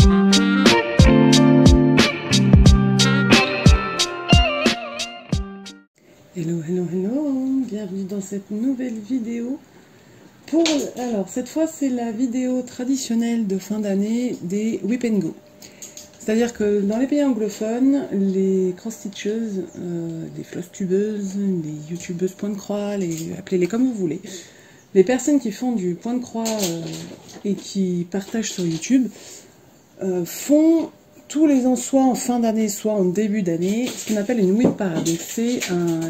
Hello, hello, hello, bienvenue dans cette nouvelle vidéo. Alors, cette fois, c'est la vidéo traditionnelle de fin d'année des Whip and Go. C'est-à-dire que dans les pays anglophones, les cross-stitcheuses, les floss-tubeuses, les youtubeuses point de croix, appelez-les comme vous voulez, les personnes qui font du point de croix et qui partagent sur YouTube, font tous les ans, soit en fin d'année, soit en début d'année, ce qu'on appelle une whip parade. C'est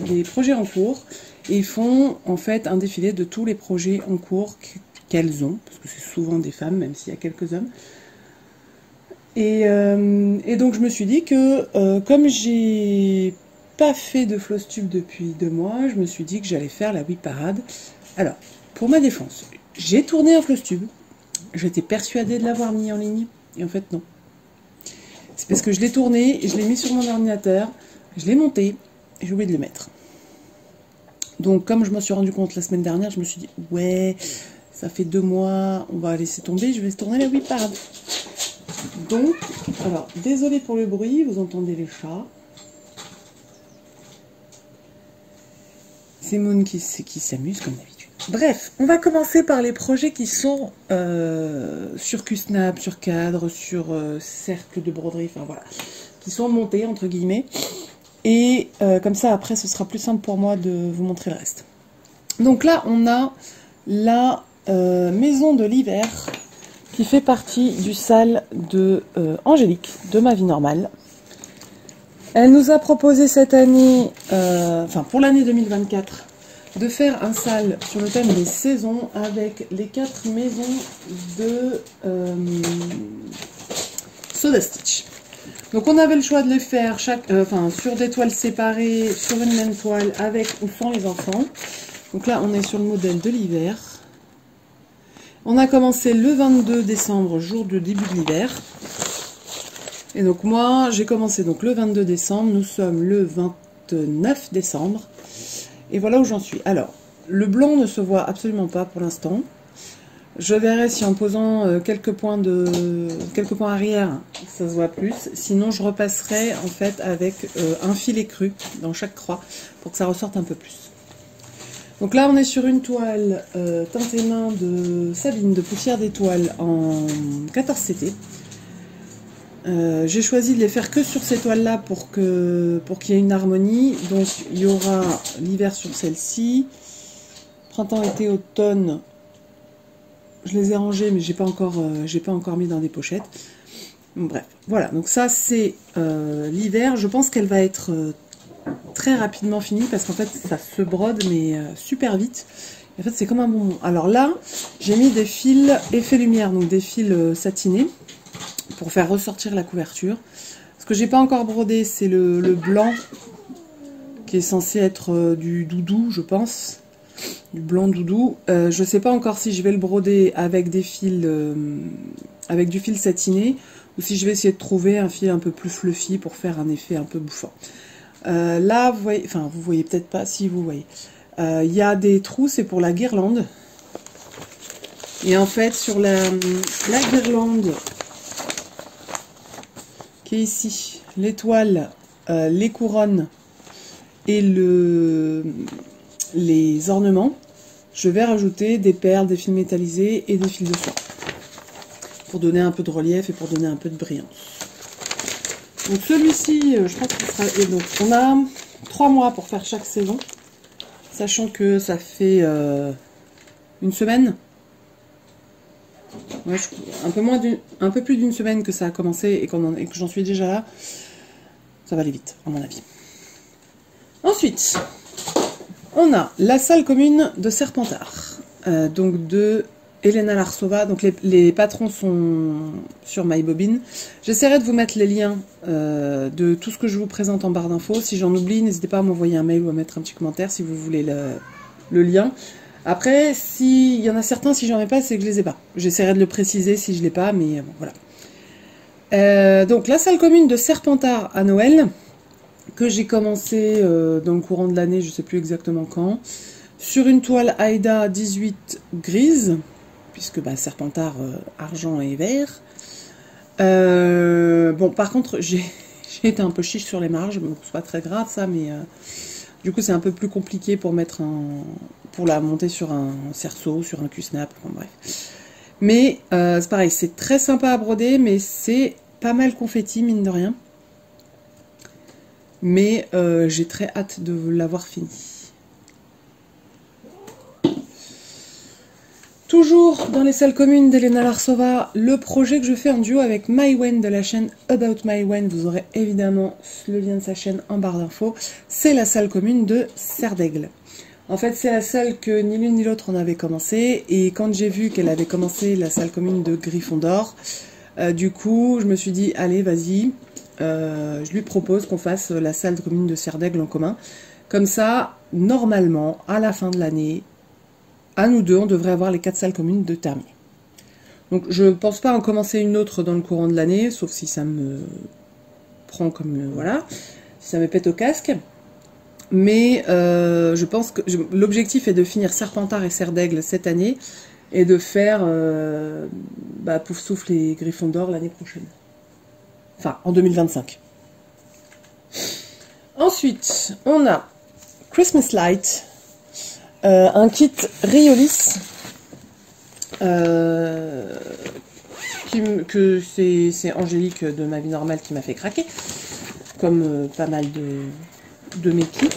des projets en cours, et ils font en fait un défilé de tous les projets en cours qu'elles ont, parce que c'est souvent des femmes, même s'il y a quelques hommes. Et donc je me suis dit que, comme j'ai pas fait de floss tube depuis 2 mois, je me suis dit que j'allais faire la whip parade. Alors, pour ma défense, j'ai tourné un floss tube, j'étais persuadée de l'avoir mis en ligne, et en fait non. C'est parce que je l'ai tourné, je l'ai mis sur mon ordinateur, je l'ai monté, et j'ai oublié de le mettre. Donc comme je m'en suis rendu compte la semaine dernière, je me suis dit, ouais, ça fait 2 mois, on va laisser tomber, je vais tourner la whip parade. Donc, alors, désolé pour le bruit, vous entendez les chats. C'est Moon qui s'amuse comme d'habitude. Bref, on va commencer par les projets qui sont sur QSnap, sur cadre, sur cercle de broderie, enfin voilà, qui sont montés entre guillemets. Et comme ça, après, ce sera plus simple pour moi de vous montrer le reste. Donc là, on a la maison de l'hiver qui fait partie du sale de Angélique, de Ma Vie Normale. Elle nous a proposé cette année, enfin pour l'année 2024, de faire un sale sur le thème des saisons avec les 4 maisons de Soda Stitch. Donc on avait le choix de les faire sur des toiles séparées, sur une même toile, avec ou sans les enfants. Donc là on est sur le modèle de l'hiver. On a commencé le 22 décembre, jour de début de l'hiver. Et donc moi j'ai commencé donc le 22 décembre, nous sommes le 29 décembre. Et voilà où j'en suis. Alors, le blanc ne se voit absolument pas pour l'instant. Je verrai si en posant quelques points arrière, ça se voit plus. Sinon, je repasserai en fait avec un filet cru dans chaque croix pour que ça ressorte un peu plus. Donc là, on est sur une toile teintée main de Sabine de Poussière d'étoiles en 14 CT. J'ai choisi de les faire que sur ces toiles-là pour qu'il y ait une harmonie. Donc il y aura l'hiver sur celle-ci, printemps, été, automne. Je les ai rangées, mais j'ai pas encore mis dans des pochettes. Bref, voilà. Donc ça c'est l'hiver. Je pense qu'elle va être très rapidement finie parce qu'en fait ça se brode mais super vite. En fait c'est comme un bonbon. Alors là j'ai mis des fils effet lumière, donc des fils satinés, pour faire ressortir la couverture. Ce que j'ai pas encore brodé, c'est le blanc, qui est censé être du doudou, je pense. Du blanc doudou. Je sais pas encore si je vais le broder avec des fils, avec du fil satiné, ou si je vais essayer de trouver un fil un peu plus fluffy pour faire un effet un peu bouffant. Là, vous voyez, enfin, vous voyez peut-être pas, si vous voyez. Il y a des trous, c'est pour la guirlande. Et en fait, sur la guirlande, qui est ici, l'étoile, les couronnes et les ornements, je vais rajouter des perles, des fils métallisés et des fils de soie pour donner un peu de relief et pour donner un peu de brillance. Donc celui-ci, je pense qu'il sera... Et donc on a 3 mois pour faire chaque saison, sachant que ça fait une semaine. Ouais, un peu plus d'une semaine que ça a commencé et que j'en suis déjà là. Ça va aller vite, à mon avis. Ensuite, on a la salle commune de Serpentard, donc de Elena Larsova. Donc les patrons sont sur MyBobine. J'essaierai de vous mettre les liens de tout ce que je vous présente en barre d'infos. Si j'en oublie, n'hésitez pas à m'envoyer un mail ou à mettre un petit commentaire si vous voulez le lien. Après, s'il y en a certains, si j'en ai pas, c'est que je les ai pas. J'essaierai de le préciser si je l'ai pas, mais bon, voilà. Donc, la salle commune de Serpentard à Noël, que j'ai commencé dans le courant de l'année, je sais plus exactement quand, sur une toile Aida 18 grise, puisque bah, Serpentard argent et vert. Bon, par contre, j'ai été un peu chiche sur les marges, bon, c'est pas très grave ça, mais du coup c'est un peu plus compliqué pour mettre pour la monter sur un cerceau, sur un Q-snap, enfin, bref. Mais c'est pareil, c'est très sympa à broder, mais c'est pas mal confetti, mine de rien. Mais j'ai très hâte de l'avoir fini. Toujours dans les salles communes d'Elena Larsova, le projet que je fais en duo avec Mywen de la chaîne About Mywen, vous aurez évidemment le lien de sa chaîne en barre d'infos, c'est la salle commune de Serdaigle. En fait, c'est la salle que ni l'une ni l'autre en avait commencé, et quand j'ai vu qu'elle avait commencé la salle commune de Gryffondor, du coup, je me suis dit, allez, vas-y, je lui propose qu'on fasse la salle commune de Serdaigle en commun. Comme ça, normalement, à la fin de l'année, à nous deux, on devrait avoir les 4 salles communes de terminer. Donc je ne pense pas en commencer une autre dans le courant de l'année, sauf si ça me prend comme... voilà, si ça me pète au casque. Mais je pense que l'objectif est de finir Serpentard et Serdaigle cette année, et de faire Poufsouffle et Gryffondor l'année prochaine. Enfin, en 2025. Ensuite, on a Christmas Light. Un kit Riolis que c'est Angélique de Ma Vie Normale qui m'a fait craquer, comme pas mal de mes kits.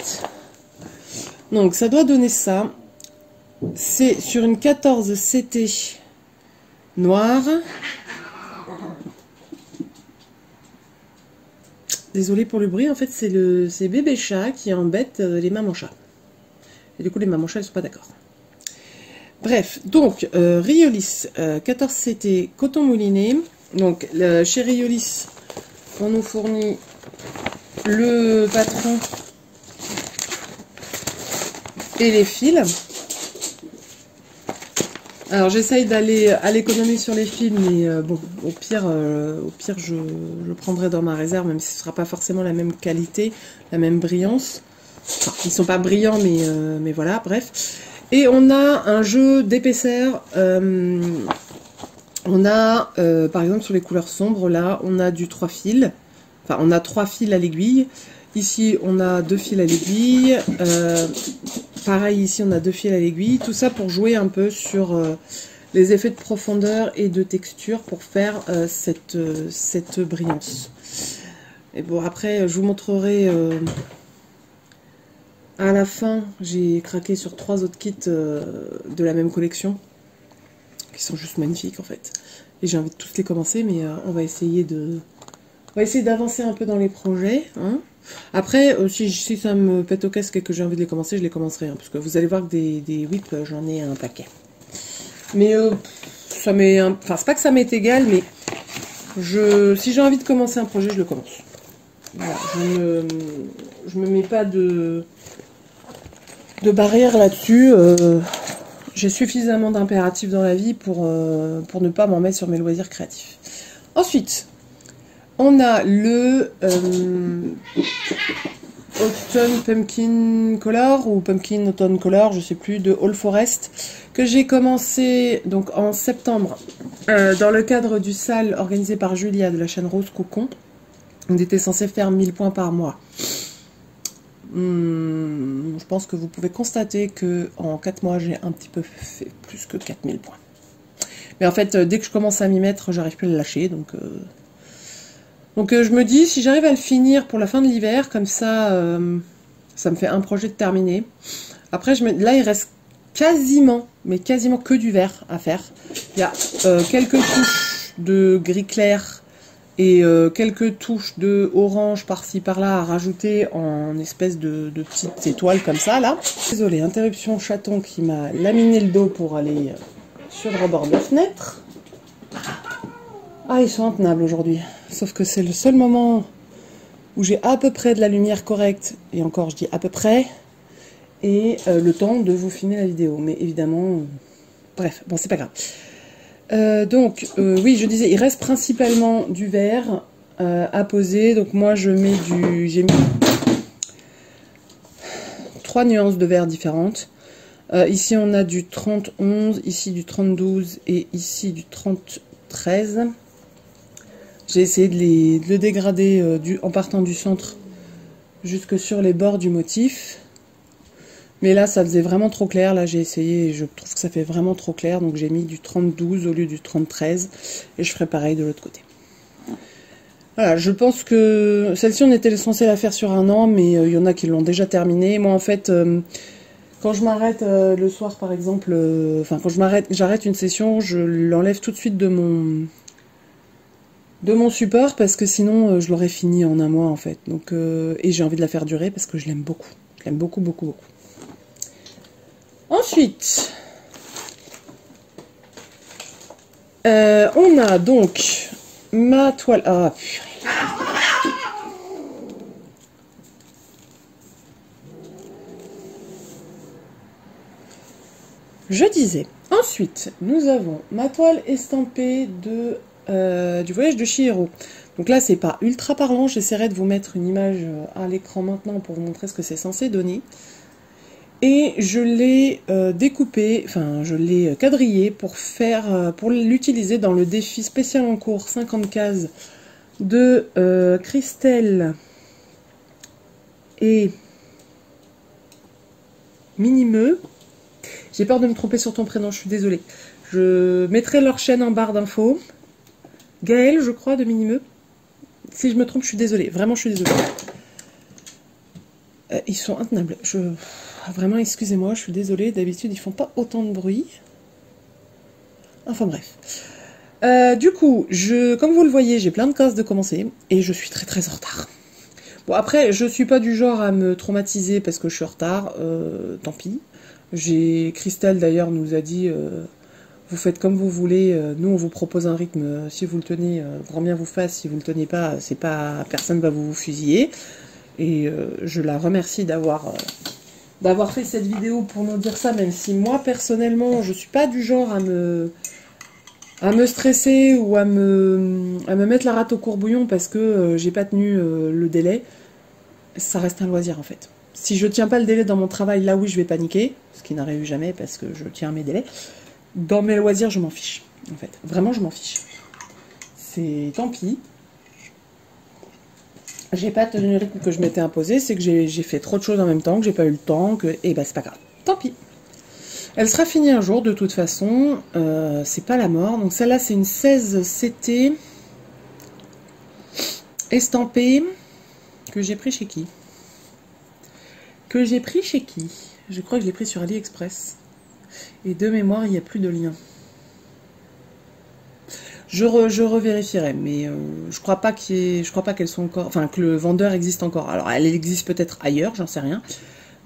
Donc ça doit donner ça. C'est sur une 14 CT noire. Désolée pour le bruit, en fait c'est bébé chat qui embête les mamans chats. Et du coup, les mamans chats, elles sont pas d'accord. Bref, donc, Riolis 14CT coton mouliné. Donc, chez Riolis, on nous fournit le patron et les fils. Alors, j'essaye d'aller à l'économie sur les fils, mais bon, au pire je prendrai dans ma réserve, même si ce ne sera pas forcément la même qualité, la même brillance. Enfin, ils sont pas brillants, mais voilà, bref. Et on a un jeu d'épaisseur. On a, par exemple, sur les couleurs sombres, là, on a du 3 fils. Enfin, on a 3 fils à l'aiguille. Ici, on a 2 fils à l'aiguille. Pareil, ici, on a 2 fils à l'aiguille. Tout ça pour jouer un peu sur les effets de profondeur et de texture pour faire cette brillance. Et bon, après, je vous montrerai... à la fin, j'ai craqué sur 3 autres kits de la même collection, qui sont juste magnifiques en fait. Et j'ai envie de tous les commencer, mais on va essayer d'avancer un peu dans les projets. Hein. Après, si ça me pète au casque et que j'ai envie de les commencer, je les commencerai. Hein, parce que vous allez voir que des whips, j'en ai un paquet. Mais ça m'est... Enfin, c'est pas que ça m'est égal, mais si j'ai envie de commencer un projet, je le commence. Voilà, je me mets pas de barrière là-dessus. J'ai suffisamment d'impératifs dans la vie pour ne pas m'en mettre sur mes loisirs créatifs. Ensuite, on a le Autumn Pumpkin Color ou Pumpkin Autumn Color, je sais plus, de All Forest, que j'ai commencé donc en septembre dans le cadre du SAL organisé par Julia de la chaîne Rose Cocon. On était censé faire 1000 points par mois. Je pense que vous pouvez constater que en 4 mois, j'ai un petit peu fait plus que 4000 points. Mais en fait, dès que je commence à m'y mettre, j'arrive plus à le lâcher. Donc je me dis, si j'arrive à le finir pour la fin de l'hiver, comme ça, ça me fait un projet de terminé. Après, là, il reste quasiment, mais quasiment que du vert à faire. Il y a quelques touches de gris clair et quelques touches de orange par-ci par-là à rajouter en espèce de petites étoiles comme ça là. Désolée, interruption chaton qui m'a laminé le dos pour aller sur le rebord de la fenêtre. Ah, ils sont intenables aujourd'hui. Sauf que c'est le seul moment où j'ai à peu près de la lumière correcte, et encore je dis à peu près, et le temps de vous filmer la vidéo. Mais évidemment, bref, bon c'est pas grave. Oui, je disais, il reste principalement du vert à poser. Donc moi, j'ai mis 3 nuances de vert différentes. Ici, on a du 30-11, ici du 30-12 et ici du 30-13. J'ai essayé de le dégrader en partant du centre jusque sur les bords du motif. Mais là, ça faisait vraiment trop clair. Là, j'ai essayé et je trouve que ça fait vraiment trop clair. Donc, j'ai mis du 30-12 au lieu du 30-13. Et je ferai pareil de l'autre côté. Voilà, je pense que celle-ci, on était censé la faire sur un an, mais il y en a qui l'ont déjà terminée. Moi, en fait, quand je m'arrête le soir, par exemple, enfin, quand j'arrête une session, je l'enlève tout de suite de mon support, parce que sinon, je l'aurais fini en un mois, en fait. Donc, et j'ai envie de la faire durer, parce que je l'aime beaucoup. Je l'aime beaucoup, beaucoup, beaucoup. Ensuite, on a donc ma toile... Ah, purée. Je disais, ensuite, nous avons ma toile estampée du voyage de Chihiro. Donc là, c'est pas ultra parlant, j'essaierai de vous mettre une image à l'écran maintenant pour vous montrer ce que c'est censé donner. Et je l'ai découpé, enfin je l'ai quadrillé pour l'utiliser dans le défi spécial en cours 50 cases de Christelle et Minimeux. J'ai peur de me tromper sur ton prénom, je suis désolée. Je mettrai leur chaîne en barre d'infos. Gaël, je crois, de Minimeux. Si je me trompe, je suis désolée. Vraiment, je suis désolée. Ils sont intenables. Vraiment, excusez-moi, je suis désolée. D'habitude, ils font pas autant de bruit. Enfin, bref. Du coup, comme vous le voyez, j'ai plein de cases de commencer. Et je suis très, très en retard. Bon, après, je suis pas du genre à me traumatiser parce que je suis en retard. Tant pis. Christelle, d'ailleurs, nous a dit... vous faites comme vous voulez, nous on vous propose un rythme, si vous le tenez, grand bien vous fasse, si vous le tenez pas, personne va vous fusiller. Et je la remercie d'avoir fait cette vidéo pour nous dire ça, même si moi personnellement je suis pas du genre à me stresser ou à me mettre la rate au courbouillon parce que j'ai pas tenu le délai. Ça reste un loisir en fait. Si je tiens pas le délai dans mon travail, là oui je vais paniquer, ce qui n'arrive jamais parce que je tiens mes délais. Dans mes loisirs, je m'en fiche, en fait. Vraiment, je m'en fiche. C'est tant pis. J'ai pas tenu le rythme que je m'étais imposé, c'est que j'ai fait trop de choses en même temps, que j'ai pas eu le temps, et bah c'est pas grave. Tant pis. Elle sera finie un jour, de toute façon. C'est pas la mort. Donc celle-là, c'est une 16 CT estampée que j'ai pris chez qui? Je crois que je l'ai pris sur AliExpress. Et de mémoire, il n'y a plus de lien. Je revérifierai, mais je crois pas qu'elles sont encore, enfin que le vendeur existe encore. Alors elle existe peut-être ailleurs, j'en sais rien,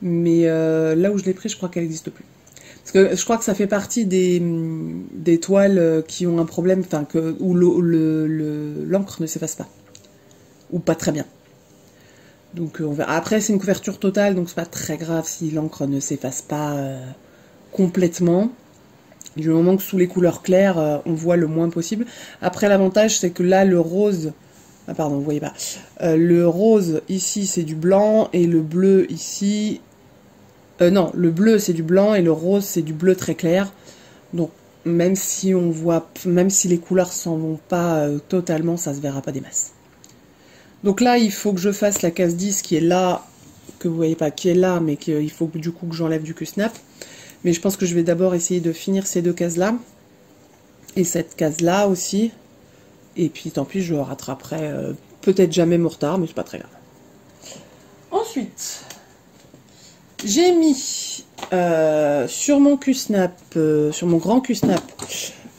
mais là où je l'ai pris, je crois qu'elle n'existe plus. Parce que je crois que ça fait partie des toiles qui ont un problème, enfin où l'encre ne s'efface pas, ou pas très bien. Donc on verra. Après c'est une couverture totale, donc c'est pas très grave si l'encre ne s'efface pas complètement. Du moment que sous les couleurs claires, on voit le moins possible. Après, l'avantage, c'est que là, le rose... Ah pardon, vous voyez pas. Le rose, ici, c'est du blanc. Et le bleu, ici... non, le bleu, c'est du blanc. Et le rose, c'est du bleu très clair. Donc, même si on voit... Même si les couleurs s'en vont pas totalement, ça se verra pas des masses. Donc là, il faut que je fasse la case 10 qui est là... Que vous voyez pas, qui est là, mais qu'il faut du coup que j'enlève du Q-Snap. Mais je pense que je vais d'abord essayer de finir ces deux cases-là. Et cette case-là aussi. Et puis tant pis, je rattraperai peut-être jamais mon retard, mais c'est pas très grave. Ensuite, j'ai mis sur mon Q-Snap, sur mon grand Q-Snap,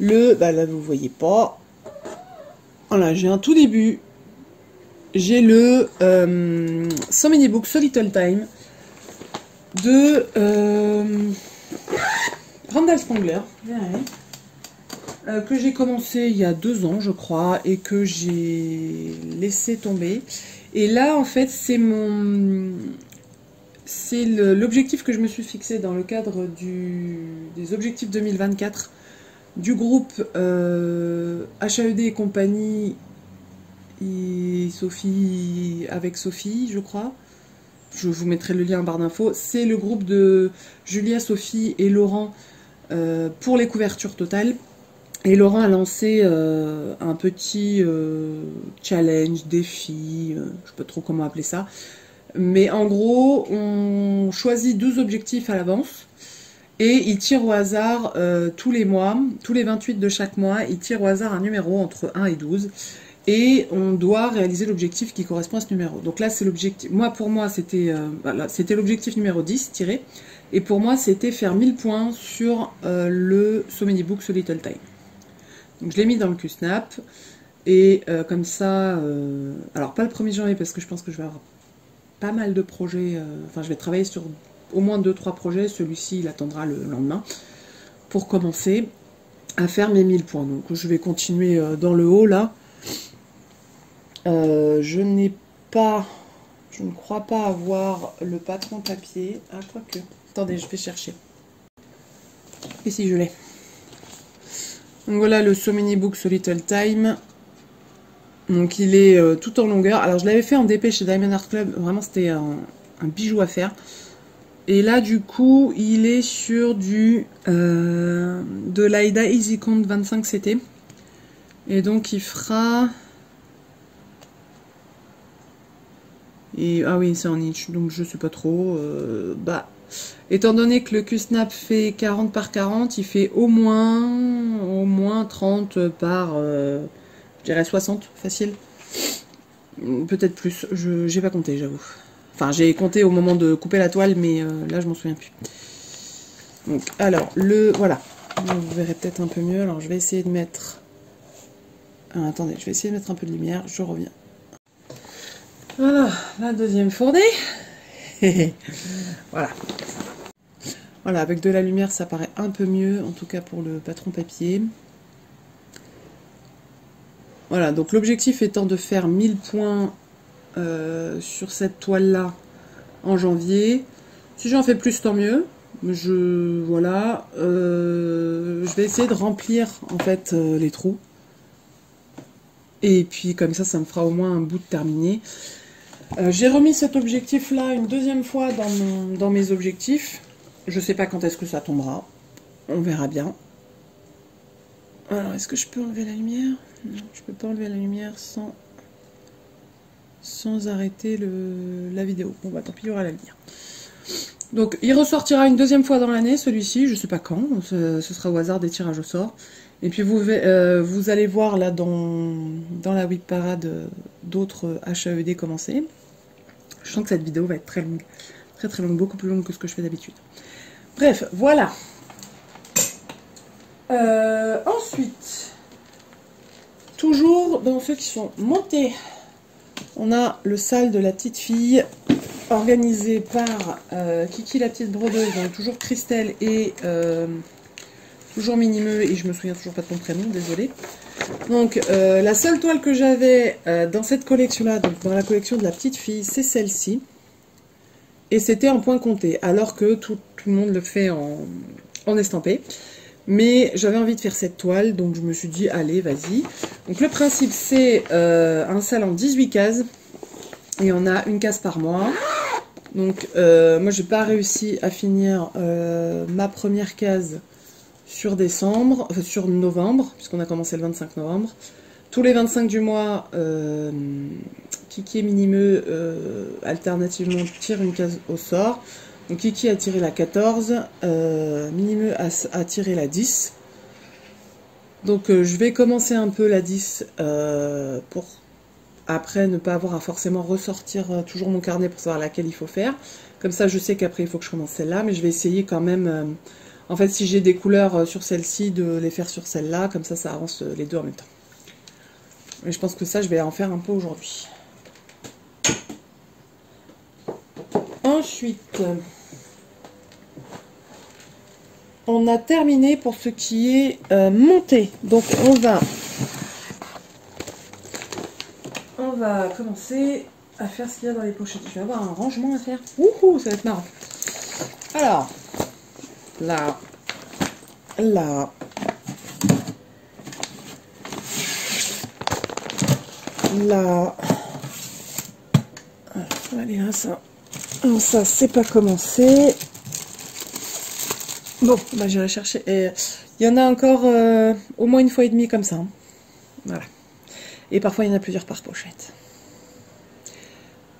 bah là vous voyez pas. Voilà, j'ai un tout début. J'ai le So Many Books, So Little Time de... Randall Spangler, que j'ai commencé il y a 2 ans, je crois, et que j'ai laissé tomber. Et là, en fait, c'est l'objectif que je me suis fixé dans le cadre des objectifs 2024 du groupe HAED et compagnie, et Sophie, avec Sophie, je crois. Je vous mettrai le lien en barre d'infos. C'est le groupe de Julia, Sophie et Laurent pour les couvertures totales. Et Laurent a lancé un petit challenge, défi, je ne sais pas trop comment appeler ça. Mais en gros, on choisit 12 objectifs à l'avance. Et il tire au hasard tous les mois, tous les 28 de chaque mois, il tire au hasard un numéro entre 1 et 12. Et on doit réaliser l'objectif qui correspond à ce numéro. Donc là, c'est l'objectif. Pour moi, c'était voilà, c'était l'objectif numéro 10, tiré. Et pour moi, c'était faire 1000 points sur le So Many Books A Little Time. Donc je l'ai mis dans le QSnap. Et comme ça, alors pas le 1er janvier, parce que je pense que je vais avoir pas mal de projets. Enfin, je vais travailler sur au moins 2-3 projets. Celui-ci, il attendra le lendemain pour commencer à faire mes 1000 points. Donc je vais continuer dans le haut là. Je ne crois pas avoir le patron papier. Ah, quoique. Attendez, je vais chercher. Et si je l'ai. Donc voilà le So Many Books A Little Time. Donc il est tout en longueur. Alors je l'avais fait en DP chez Diamond Art Club. Vraiment c'était un bijou à faire. Et là du coup il est sur du de l'Aida Easy Count 25 CT. Et donc il fera... Et, ah oui, c'est en inch, donc je sais pas trop. Étant donné que le QSnap fait 40 par 40, il fait au moins 30 par, je dirais 60, facile. Peut-être plus, j'ai pas compté, j'avoue. Enfin, j'ai compté au moment de couper la toile, mais là, je m'en souviens plus. Donc, alors, voilà. Vous verrez peut-être un peu mieux. Alors, je vais essayer de mettre... Ah, attendez, je vais essayer de mettre un peu de lumière, je reviens. Voilà, la deuxième fournée. Voilà. Voilà, avec de la lumière, ça paraît un peu mieux, en tout cas pour le patron papier. Voilà, donc l'objectif étant de faire 1000 points sur cette toile-là en janvier. Si j'en fais plus, tant mieux. Voilà. Je vais essayer de remplir, en fait, les trous. Et puis, comme ça me fera au moins un bout de terminé. J'ai remis cet objectif-là une deuxième fois dans mes objectifs. Je sais pas quand est-ce que ça tombera. On verra bien. Alors, est-ce que je peux enlever la lumière? Non, je peux pas enlever la lumière sans arrêter la vidéo. Bon, bah tant pis, il y aura la lumière. Donc, il ressortira une deuxième fois dans l'année, celui-ci. Je sais pas quand. Ce sera au hasard des tirages au sort. Et puis, vous allez voir là dans la Whip Parade d'autres HAED commencer. Je sens que cette vidéo va être très longue. Très très longue, beaucoup plus longue que ce que je fais d'habitude. Bref, voilà. Ensuite, toujours dans ceux qui sont montés, on a le salle de la petite fille, organisé par Kiki la petite brodeuse, donc toujours Christelle et toujours Minimeux, et je me souviens toujours pas de ton prénom, désolée. Donc la seule toile que j'avais dans cette collection-là, donc dans la collection de la petite fille, c'est celle-ci. Et c'était en point compté, alors que tout le monde le fait en estampé. Mais j'avais envie de faire cette toile, donc je me suis dit, allez, vas-y. Donc le principe, c'est un salle en 18 cases. Et on a une case par mois. Donc moi, j'ai pas réussi à finir ma première case sur sur novembre, puisqu'on a commencé le 25 novembre. Tous les 25 du mois, Kiki et Minimeux alternativement tirent une case au sort. Donc Kiki a tiré la 14, Minimeux a tiré la 10. Donc je vais commencer un peu la 10 pour après ne pas avoir à forcément ressortir toujours mon carnet pour savoir laquelle il faut faire. Comme ça je sais qu'après il faut que je commence celle-là, mais je vais essayer quand même, en fait si j'ai des couleurs sur celle-ci, de les faire sur celle-là, comme ça ça avance les deux en même temps. Et je pense que ça je vais en faire un peu aujourd'hui. Ensuite, on a terminé pour ce qui est monté. Donc on va commencer à faire ce qu'il y a dans les pochettes. Je vais avoir un rangement à faire. Wouhou, ça va être marrant. Alors, là, là, là. Allez, là, ça. Alors ça, c'est pas commencé. Bon, bah j'irai chercher. Et il y en a encore au moins une fois et demie comme ça. Hein. Voilà. Et parfois il y en a plusieurs par pochette.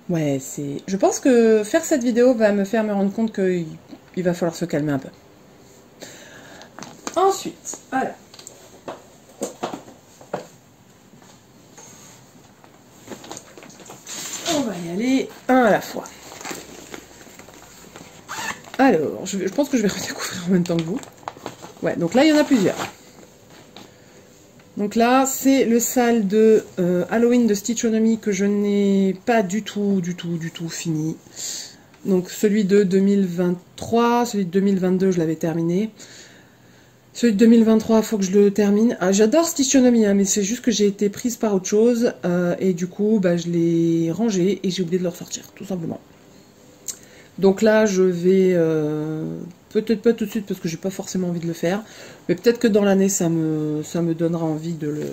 Ouais, c'est. Je pense que faire cette vidéo va me faire me rendre compte qu'il va falloir se calmer un peu. Ensuite, voilà. On va y aller un à la fois. Alors, je pense que je vais redécouvrir en même temps que vous. Ouais, donc là, il y en a plusieurs. Donc là, c'est le sale de Halloween de Stitchonomy que je n'ai pas du tout fini. Donc celui de 2023, celui de 2022, je l'avais terminé. Celui de 2023, il faut que je le termine. Ah, j'adore Stitchonomy, hein, mais c'est juste que j'ai été prise par autre chose. Et du coup, bah, je l'ai rangé et j'ai oublié de le ressortir, tout simplement. Donc là, je vais... peut-être pas tout de suite parce que j'ai pas forcément envie de le faire. Mais peut-être que dans l'année, ça me donnera envie de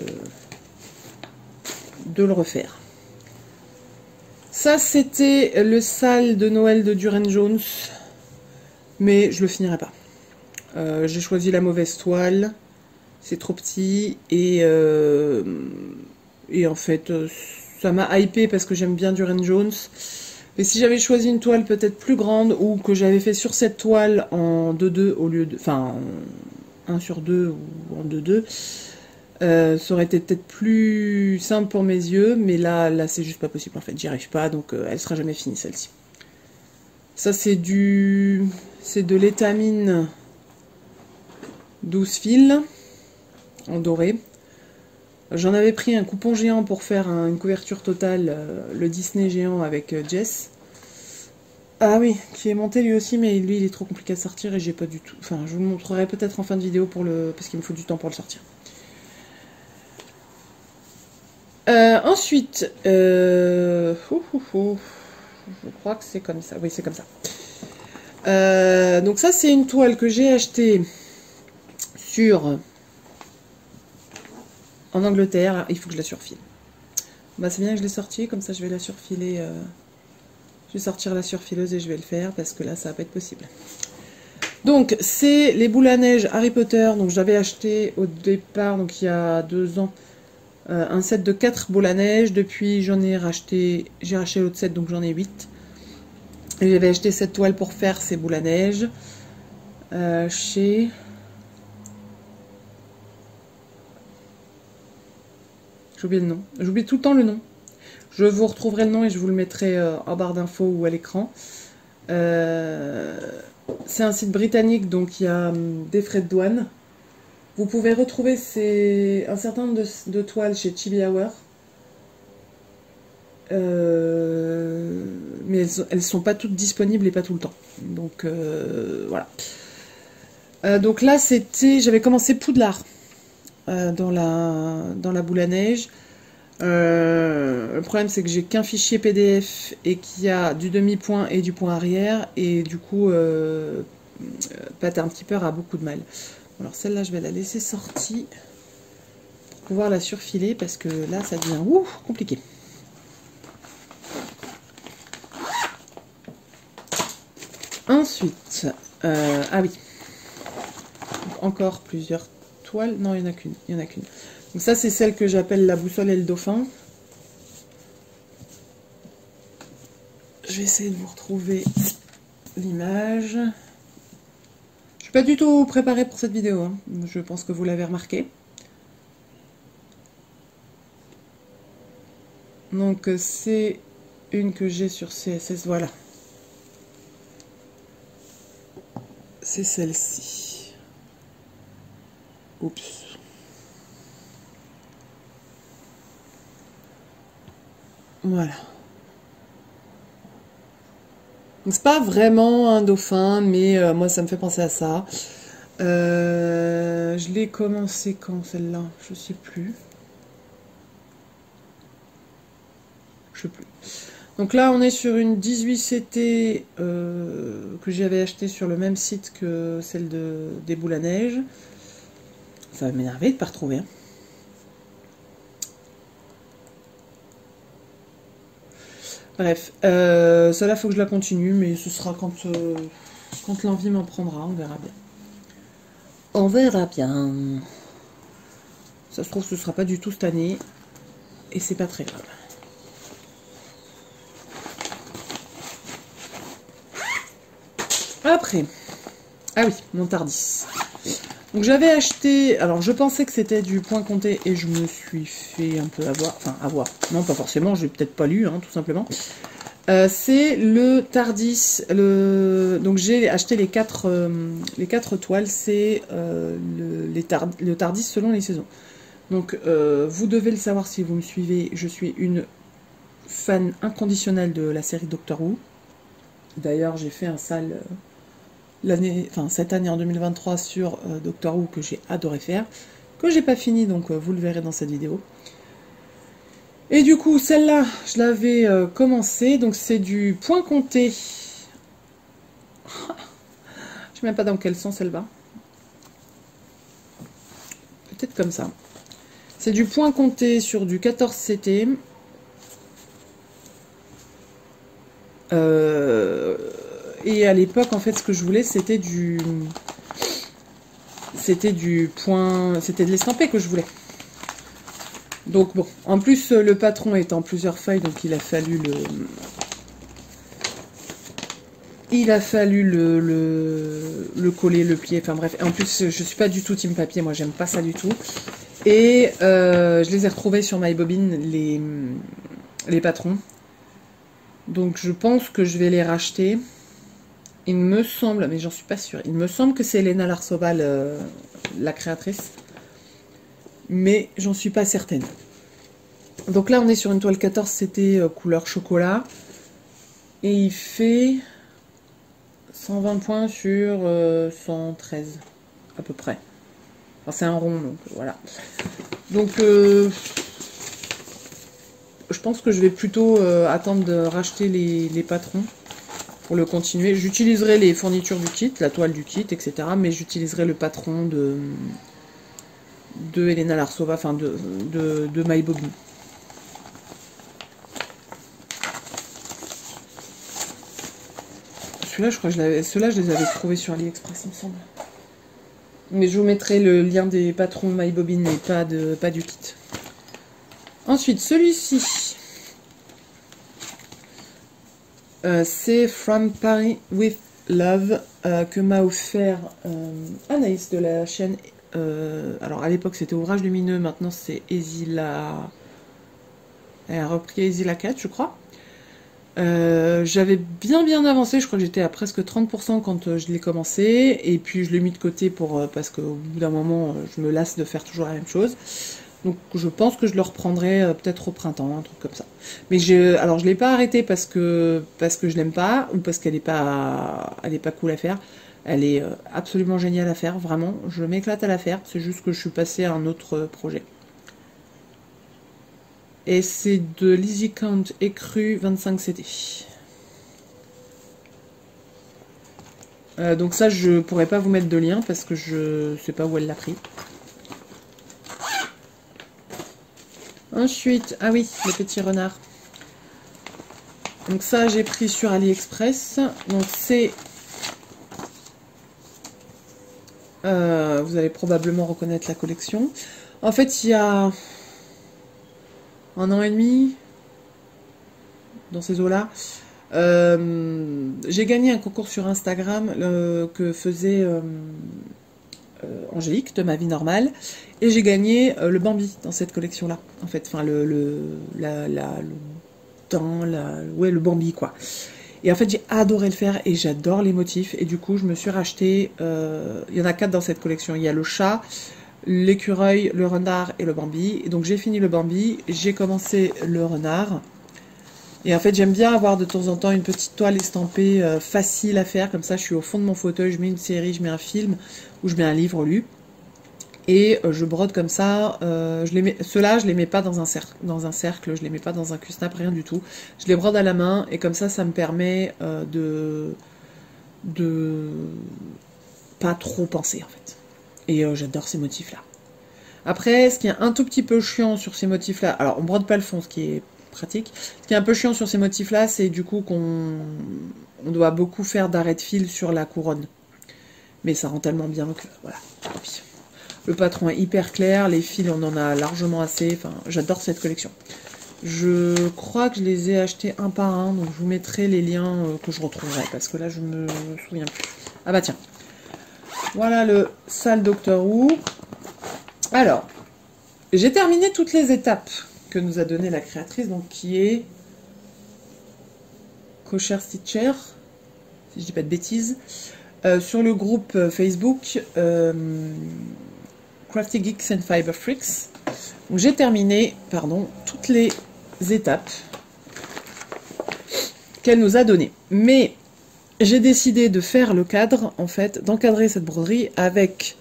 le refaire. Ça, c'était le sale de Noël de Durand Jones. Mais je le finirai pas. J'ai choisi la mauvaise toile. C'est trop petit. Et en fait, ça m'a hypé parce que j'aime bien Durand Jones. Et si j'avais choisi une toile peut-être plus grande ou que j'avais fait sur cette toile en 2-2 au lieu de... Enfin, 1 sur 2 ou en 2-2, ça aurait été peut-être plus simple pour mes yeux, mais là c'est juste pas possible en fait, j'y arrive pas, donc elle sera jamais finie celle-ci. Ça c'est de l'étamine 12 fils en doré. J'en avais pris un coupon géant pour faire une couverture totale, le Disney géant avec Jess. Ah oui, qui est monté lui aussi, mais lui il est trop compliqué à sortir et j'ai pas du tout... Enfin, je vous le montrerai peut-être en fin de vidéo parce qu'il me faut du temps pour le sortir. Ensuite, je crois que c'est comme ça. Oui, c'est comme ça. Donc ça, c'est une toile que j'ai achetée en Angleterre. Il faut que je la surfile. Bah, c'est bien que je l'ai sortie, comme ça je vais la surfiler. Je vais sortir la surfileuse et je vais le faire parce que là, ça va pas être possible. Donc, c'est les boules à neige Harry Potter. Donc, j'avais acheté au départ, donc il y a 2 ans, un set de 4 boules à neige. Depuis, j'ai racheté l'autre set, donc j'en ai 8. Et j'avais acheté cette toile pour faire ces boules à neige chez... J'ai oublié le nom. J'oublie tout le temps le nom. Je vous retrouverai le nom et je vous le mettrai en barre d'infos ou à l'écran. C'est un site britannique, donc il y a des frais de douane. Vous pouvez retrouver un certain nombre de toiles chez Chibi Hour. Mais elles sont pas toutes disponibles et pas tout le temps. Donc voilà. Donc là, j'avais commencé Poudlard dans la boule à neige. Le problème c'est que j'ai qu'un fichier PDF et qu'il y a du demi-point et du point arrière et du coup Pattern Keeper a beaucoup de mal. Alors celle-là je vais la laisser sortie pour pouvoir la surfiler parce que là ça devient compliqué. Ensuite, ah oui, encore plusieurs toiles, non il n'y en a qu'une, Donc ça c'est celle que j'appelle la boussole et le dauphin. Je vais essayer de vous retrouver l'image. Je suis pas du tout préparée pour cette vidéo, hein. Je pense que vous l'avez remarqué. Donc c'est une que j'ai sur CSS, voilà. C'est celle-ci. Oups. Voilà. C'est pas vraiment un dauphin, mais moi ça me fait penser à ça. Je l'ai commencé quand celle-là? Je sais plus. Donc là on est sur une 18CT que j'avais acheté sur le même site que celle des boules à neige. Ça va m'énerver de ne pas retrouver. Hein. Bref, celle-là faut que je la continue, mais ce sera quand l'envie m'en prendra, on verra bien. On verra bien. Ça se trouve, ce sera pas du tout cette année. Et c'est pas très grave. Après. Ah oui, mon Tardis. Donc j'avais acheté... Alors je pensais que c'était du point compté et je me suis fait un peu avoir. Enfin, avoir. Non, pas forcément, j'ai peut-être pas lu, hein, tout simplement. C'est le Tardis. Donc j'ai acheté les quatre toiles. C'est le Tardis selon les saisons. Donc vous devez le savoir si vous me suivez. Je suis une fan inconditionnelle de la série Doctor Who. D'ailleurs, j'ai fait un sale... cette année en 2023 sur Doctor Who que j'ai adoré faire, que j'ai pas fini, donc vous le verrez dans cette vidéo. Et du coup, celle-là, je l'avais commencé, donc c'est du point compté. Je sais même pas dans quel sens elle va. Peut-être comme ça. C'est du point compté sur du 14 CT. Et à l'époque, en fait, ce que je voulais, c'était de l'estampé que je voulais. Donc bon, en plus, le patron est en plusieurs feuilles, donc il a fallu le coller, le plier, enfin bref. En plus, je suis pas du tout team papier, moi j'aime pas ça du tout. Et je les ai retrouvés sur MyBobine, les patrons. Donc je pense que je vais les racheter. Il me semble, mais j'en suis pas sûre, il me semble que c'est Elena Larsova, la créatrice. Mais j'en suis pas certaine. Donc là, on est sur une toile 14, c'était couleur chocolat. Et il fait 120 points sur 113, à peu près. Enfin, c'est un rond, donc voilà. Donc, je pense que je vais plutôt attendre de racheter les patrons pour le continuer. J'utiliserai les fournitures du kit, la toile du kit, etc. Mais j'utiliserai le patron de Elena Larsova, enfin de MyBobine. Celui-là, je crois que ceux-là, je les avais trouvés sur AliExpress, il me semble. Mais je vous mettrai le lien des patrons MyBobine, mais pas du kit. Ensuite, celui-ci, c'est From Paris with Love, que m'a offert Anaïs de la chaîne. Alors à l'époque c'était Ouvrage Lumineux, maintenant c'est Ezila. Elle a repris Ezila 4, je crois. J'avais bien avancé, je crois que j'étais à presque 30% quand je l'ai commencé, et puis je l'ai mis de côté parce qu'au bout d'un moment je me lasse de faire toujours la même chose. Donc je pense que je le reprendrai peut-être au printemps, un truc comme ça. Mais alors je l'ai pas arrêté parce que je l'aime pas, ou parce qu'elle est pas cool à faire. Elle est absolument géniale à faire, vraiment. Je m'éclate à la faire, c'est juste que je suis passée à un autre projet. Et c'est de l'Easy Count écru 25 CD. Donc ça, je pourrais pas vous mettre de lien parce que je sais pas où elle l'a pris. Ensuite, ah oui, le petit renard. Donc ça, j'ai pris sur AliExpress. Donc c'est... vous allez probablement reconnaître la collection. En fait, il y a 1 an et demi, dans ces eaux-là, j'ai gagné un concours sur Instagram que faisait Angélique de Ma Vie Normale, et j'ai gagné le Bambi dans cette collection-là, en fait, enfin le Bambi, quoi. Et en fait, j'ai adoré le faire et j'adore les motifs. Et du coup, je me suis racheté... il y en a 4 dans cette collection. Il y a le chat, l'écureuil, le renard et le Bambi. Et donc, j'ai fini le Bambi. J'ai commencé le renard. Et en fait, j'aime bien avoir de temps en temps une petite toile estampée facile à faire. Comme ça, je suis au fond de mon fauteuil, je mets une série, je mets un film ou je mets un livre lu. Et je brode comme ça. Ceux-là, je les mets pas dans un cercle, je les mets pas dans un cul-snap, rien du tout. Je les brode à la main et comme ça me permet de pas trop penser en fait. Et j'adore ces motifs-là. Après, ce qui est un tout petit peu chiant sur ces motifs-là, alors on brode pas le fond, ce qui est pratique. Ce qui est un peu chiant sur ces motifs-là, c'est du coup qu'on doit beaucoup faire d'arrêt de fil sur la couronne. Mais ça rend tellement bien que, voilà, tant pis. Le patron est hyper clair, les fils, on en a largement assez. Enfin, j'adore cette collection. Je crois que je les ai achetés un par un, donc je vous mettrai les liens que je retrouverai, parce que là, je me souviens plus. Ah bah tiens. Voilà le sale Doctor Who. Alors, j'ai terminé toutes les étapes que nous a donné la créatrice, donc qui est Kosher Stitcher, si je dis pas de bêtises, sur le groupe Facebook Crafty Geeks and Fiber Freaks. Donc j'ai terminé, pardon, toutes les étapes qu'elle nous a données. Mais j'ai décidé de faire le cadre, en fait, d'encadrer cette broderie avec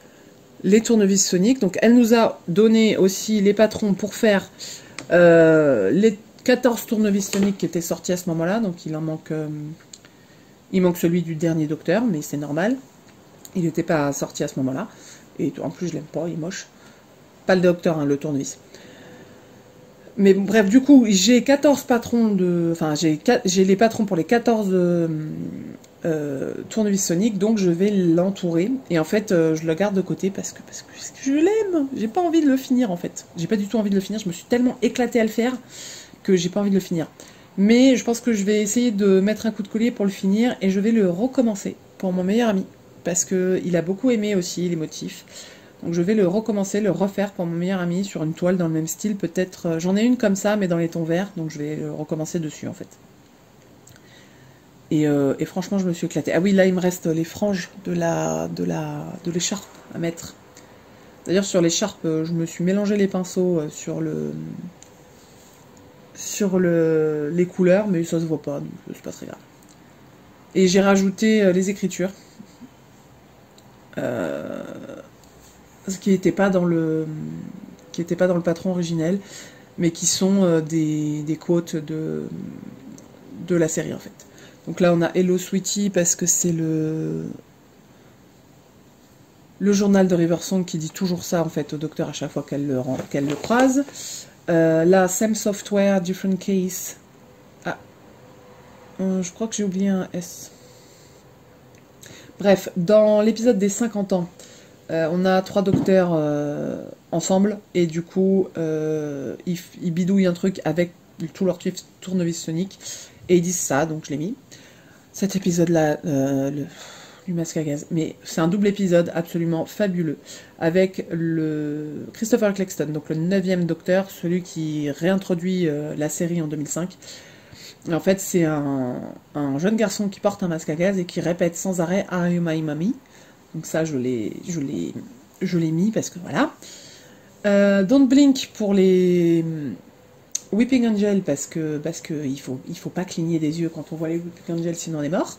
les tournevis soniques. Donc elle nous a donné aussi les patrons pour faire les 14 tournevis soniques qui étaient sortis à ce moment-là. Donc il manque celui du dernier Docteur, mais c'est normal. Il n'était pas sorti à ce moment-là. Et en plus je l'aime pas, il est moche. Pas le Docteur, hein, le tournevis. Mais bref, du coup, j'ai 14 patrons de... Enfin, j'ai les patrons pour les 14 tournevis soniques, donc je vais l'entourer. Et en fait, je le garde de côté parce que je l'aime. J'ai pas envie de le finir, en fait. J'ai pas du tout envie de le finir. Je me suis tellement éclatée à le faire que j'ai pas envie de le finir. Mais je pense que je vais essayer de mettre un coup de collier pour le finir et je vais le recommencer pour mon meilleur ami. Parce qu'il a beaucoup aimé aussi les motifs. Donc je vais le recommencer, le refaire pour mon meilleur ami sur une toile dans le même style. Peut-être, j'en ai une comme ça, mais dans les tons verts. Donc je vais le recommencer dessus en fait. Et franchement, je me suis éclatée. Ah oui, là il me reste les franges de l'écharpe à mettre. D'ailleurs sur l'écharpe, je me suis mélangé les pinceaux sur les couleurs, mais ça se voit pas, donc c'est pas très grave. Et j'ai rajouté les écritures. Qui n'étaient pas dans le patron originel, mais qui sont des quotes de la série en fait. Donc là on a Hello Sweetie parce que c'est le journal de Riversong qui dit toujours ça en fait au docteur à chaque fois qu'elle le croise. Là Same Software, Different Case. Ah, je crois que j'ai oublié un S. Bref, dans l'épisode des 50 ans, on a 3 docteurs ensemble, et du coup, ils bidouillent un truc avec tout leur tournevis sonique, et ils disent ça, donc je l'ai mis. Cet épisode-là, du masque à gaz, mais c'est un double épisode absolument fabuleux, avec le Christopher Eccleston, donc le 9e docteur, celui qui réintroduit la série en 2005. Et en fait, c'est un jeune garçon qui porte un masque à gaz et qui répète sans arrêt « Are you my mommy ?» Donc ça, je l'ai mis parce que voilà. Don't Blink pour les Weeping Angel parce que il faut pas cligner des yeux quand on voit les Weeping Angel, sinon on est mort.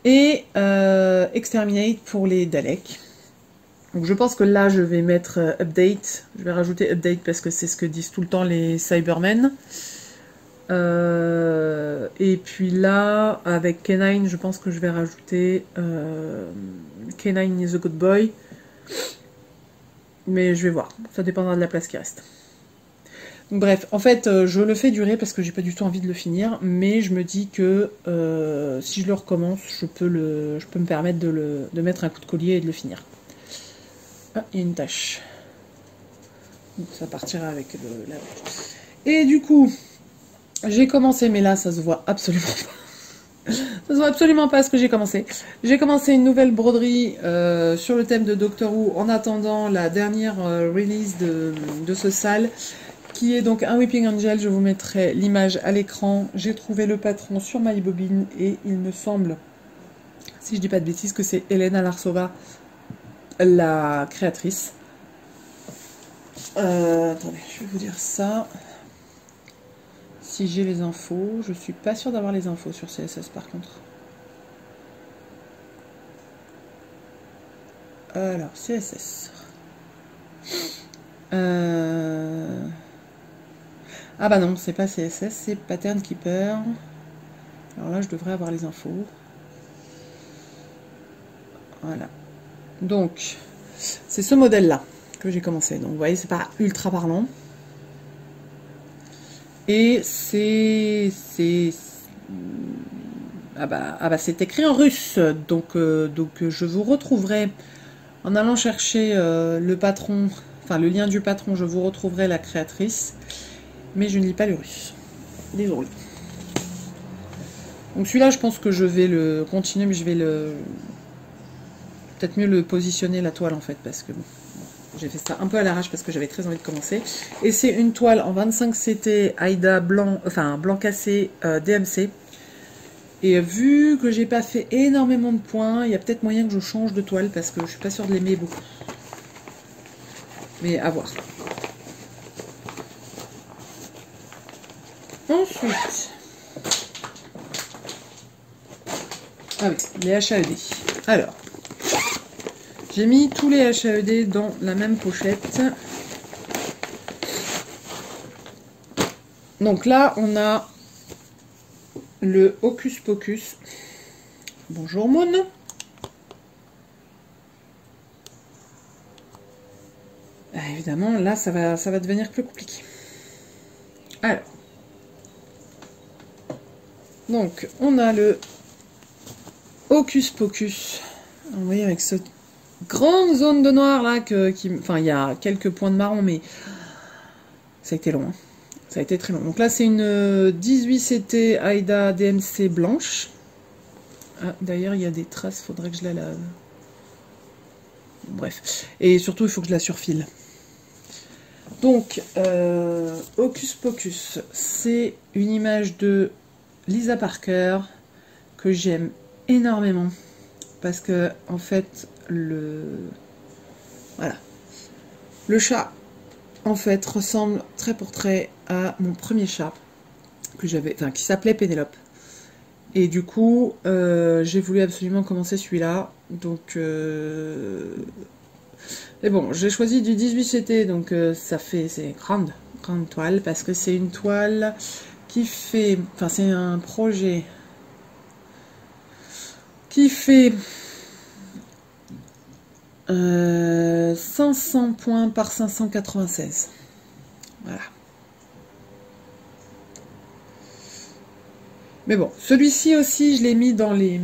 Et Exterminate pour les Daleks. Donc je pense que là, je vais mettre Update. Je vais rajouter Update parce que c'est ce que disent tout le temps les Cybermen. Et puis là, avec K9, je pense que je vais rajouter K9 is a good boy. Mais je vais voir, ça dépendra de la place qui reste. Donc, bref, en fait, je le fais durer parce que j'ai pas du tout envie de le finir, mais je me dis que si je le recommence, je peux me permettre de mettre un coup de collier et de le finir. Ah, il y a une tache. Donc, ça partira avec la... Et du coup... J'ai commencé, mais là, ça se voit absolument pas. Ça se voit absolument pas ce que j'ai commencé. J'ai commencé une nouvelle broderie sur le thème de Doctor Who en attendant la dernière release de ce sale, qui est donc un Weeping Angel. Je vous mettrai l'image à l'écran. J'ai trouvé le patron sur MyBobine et il me semble, si je dis pas de bêtises, que c'est Elena Larsova, la créatrice. Attendez, je vais vous dire ça. Si j'ai les infos, je suis pas sûre d'avoir les infos sur CSS par contre. Alors, CSS. Ah bah non, c'est pas CSS, c'est Pattern Keeper. Alors là, je devrais avoir les infos. Voilà. Donc, c'est ce modèle-là que j'ai commencé. Donc, vous voyez, c'est pas ultra parlant. Et c'est... Ah bah c'est écrit en russe, donc je vous retrouverai en allant chercher le patron, enfin le lien du patron, je vous retrouverai la créatrice, mais je ne lis pas le russe. Désolé. Donc celui-là, je pense que je vais le continuer, mais je vais le... peut-être mieux le positionner la toile en fait, parce que bon, j'ai fait ça un peu à l'arrache parce que j'avais très envie de commencer. Et c'est une toile en 25 CT Aïda blanc, enfin blanc cassé DMC. Et vu que j'ai pas fait énormément de points, il y a peut-être moyen que je change de toile parce que je suis pas sûre de l'aimer beaucoup. Mais à voir. Ensuite, ah oui, les HAED. Alors, j'ai mis tous les HAED dans la même pochette. Donc là, on a le Hocus Pocus. Bonjour Moon. Ah, évidemment, là, ça va devenir plus compliqué. Alors. Donc, on a le Hocus Pocus. Vous voyez, avec cette grande zone de noir là, enfin, il y a quelques points de marron, mais ça a été long. Hein. Ça a été très long. Donc là, c'est une 18 CT Aïda DMC blanche. Ah, d'ailleurs, il y a des traces, faudrait que je la lave. Bref. Et surtout, il faut que je la surfile. Donc, Hocus Pocus, c'est une image de Lisa Parker que j'aime énormément. Parce que, en fait, voilà. Le chat, en fait, ressemble trait pour trait à mon premier chat que j'avais, enfin, qui s'appelait Pénélope. Et du coup, j'ai voulu absolument commencer celui-là. Donc, mais bon, j'ai choisi du 18 CT, donc c'est grande toile, parce que c'est une toile qui fait, enfin, c'est un projet qui fait 500 points par 596. Voilà. Mais bon, celui-ci aussi, je l'ai mis dans les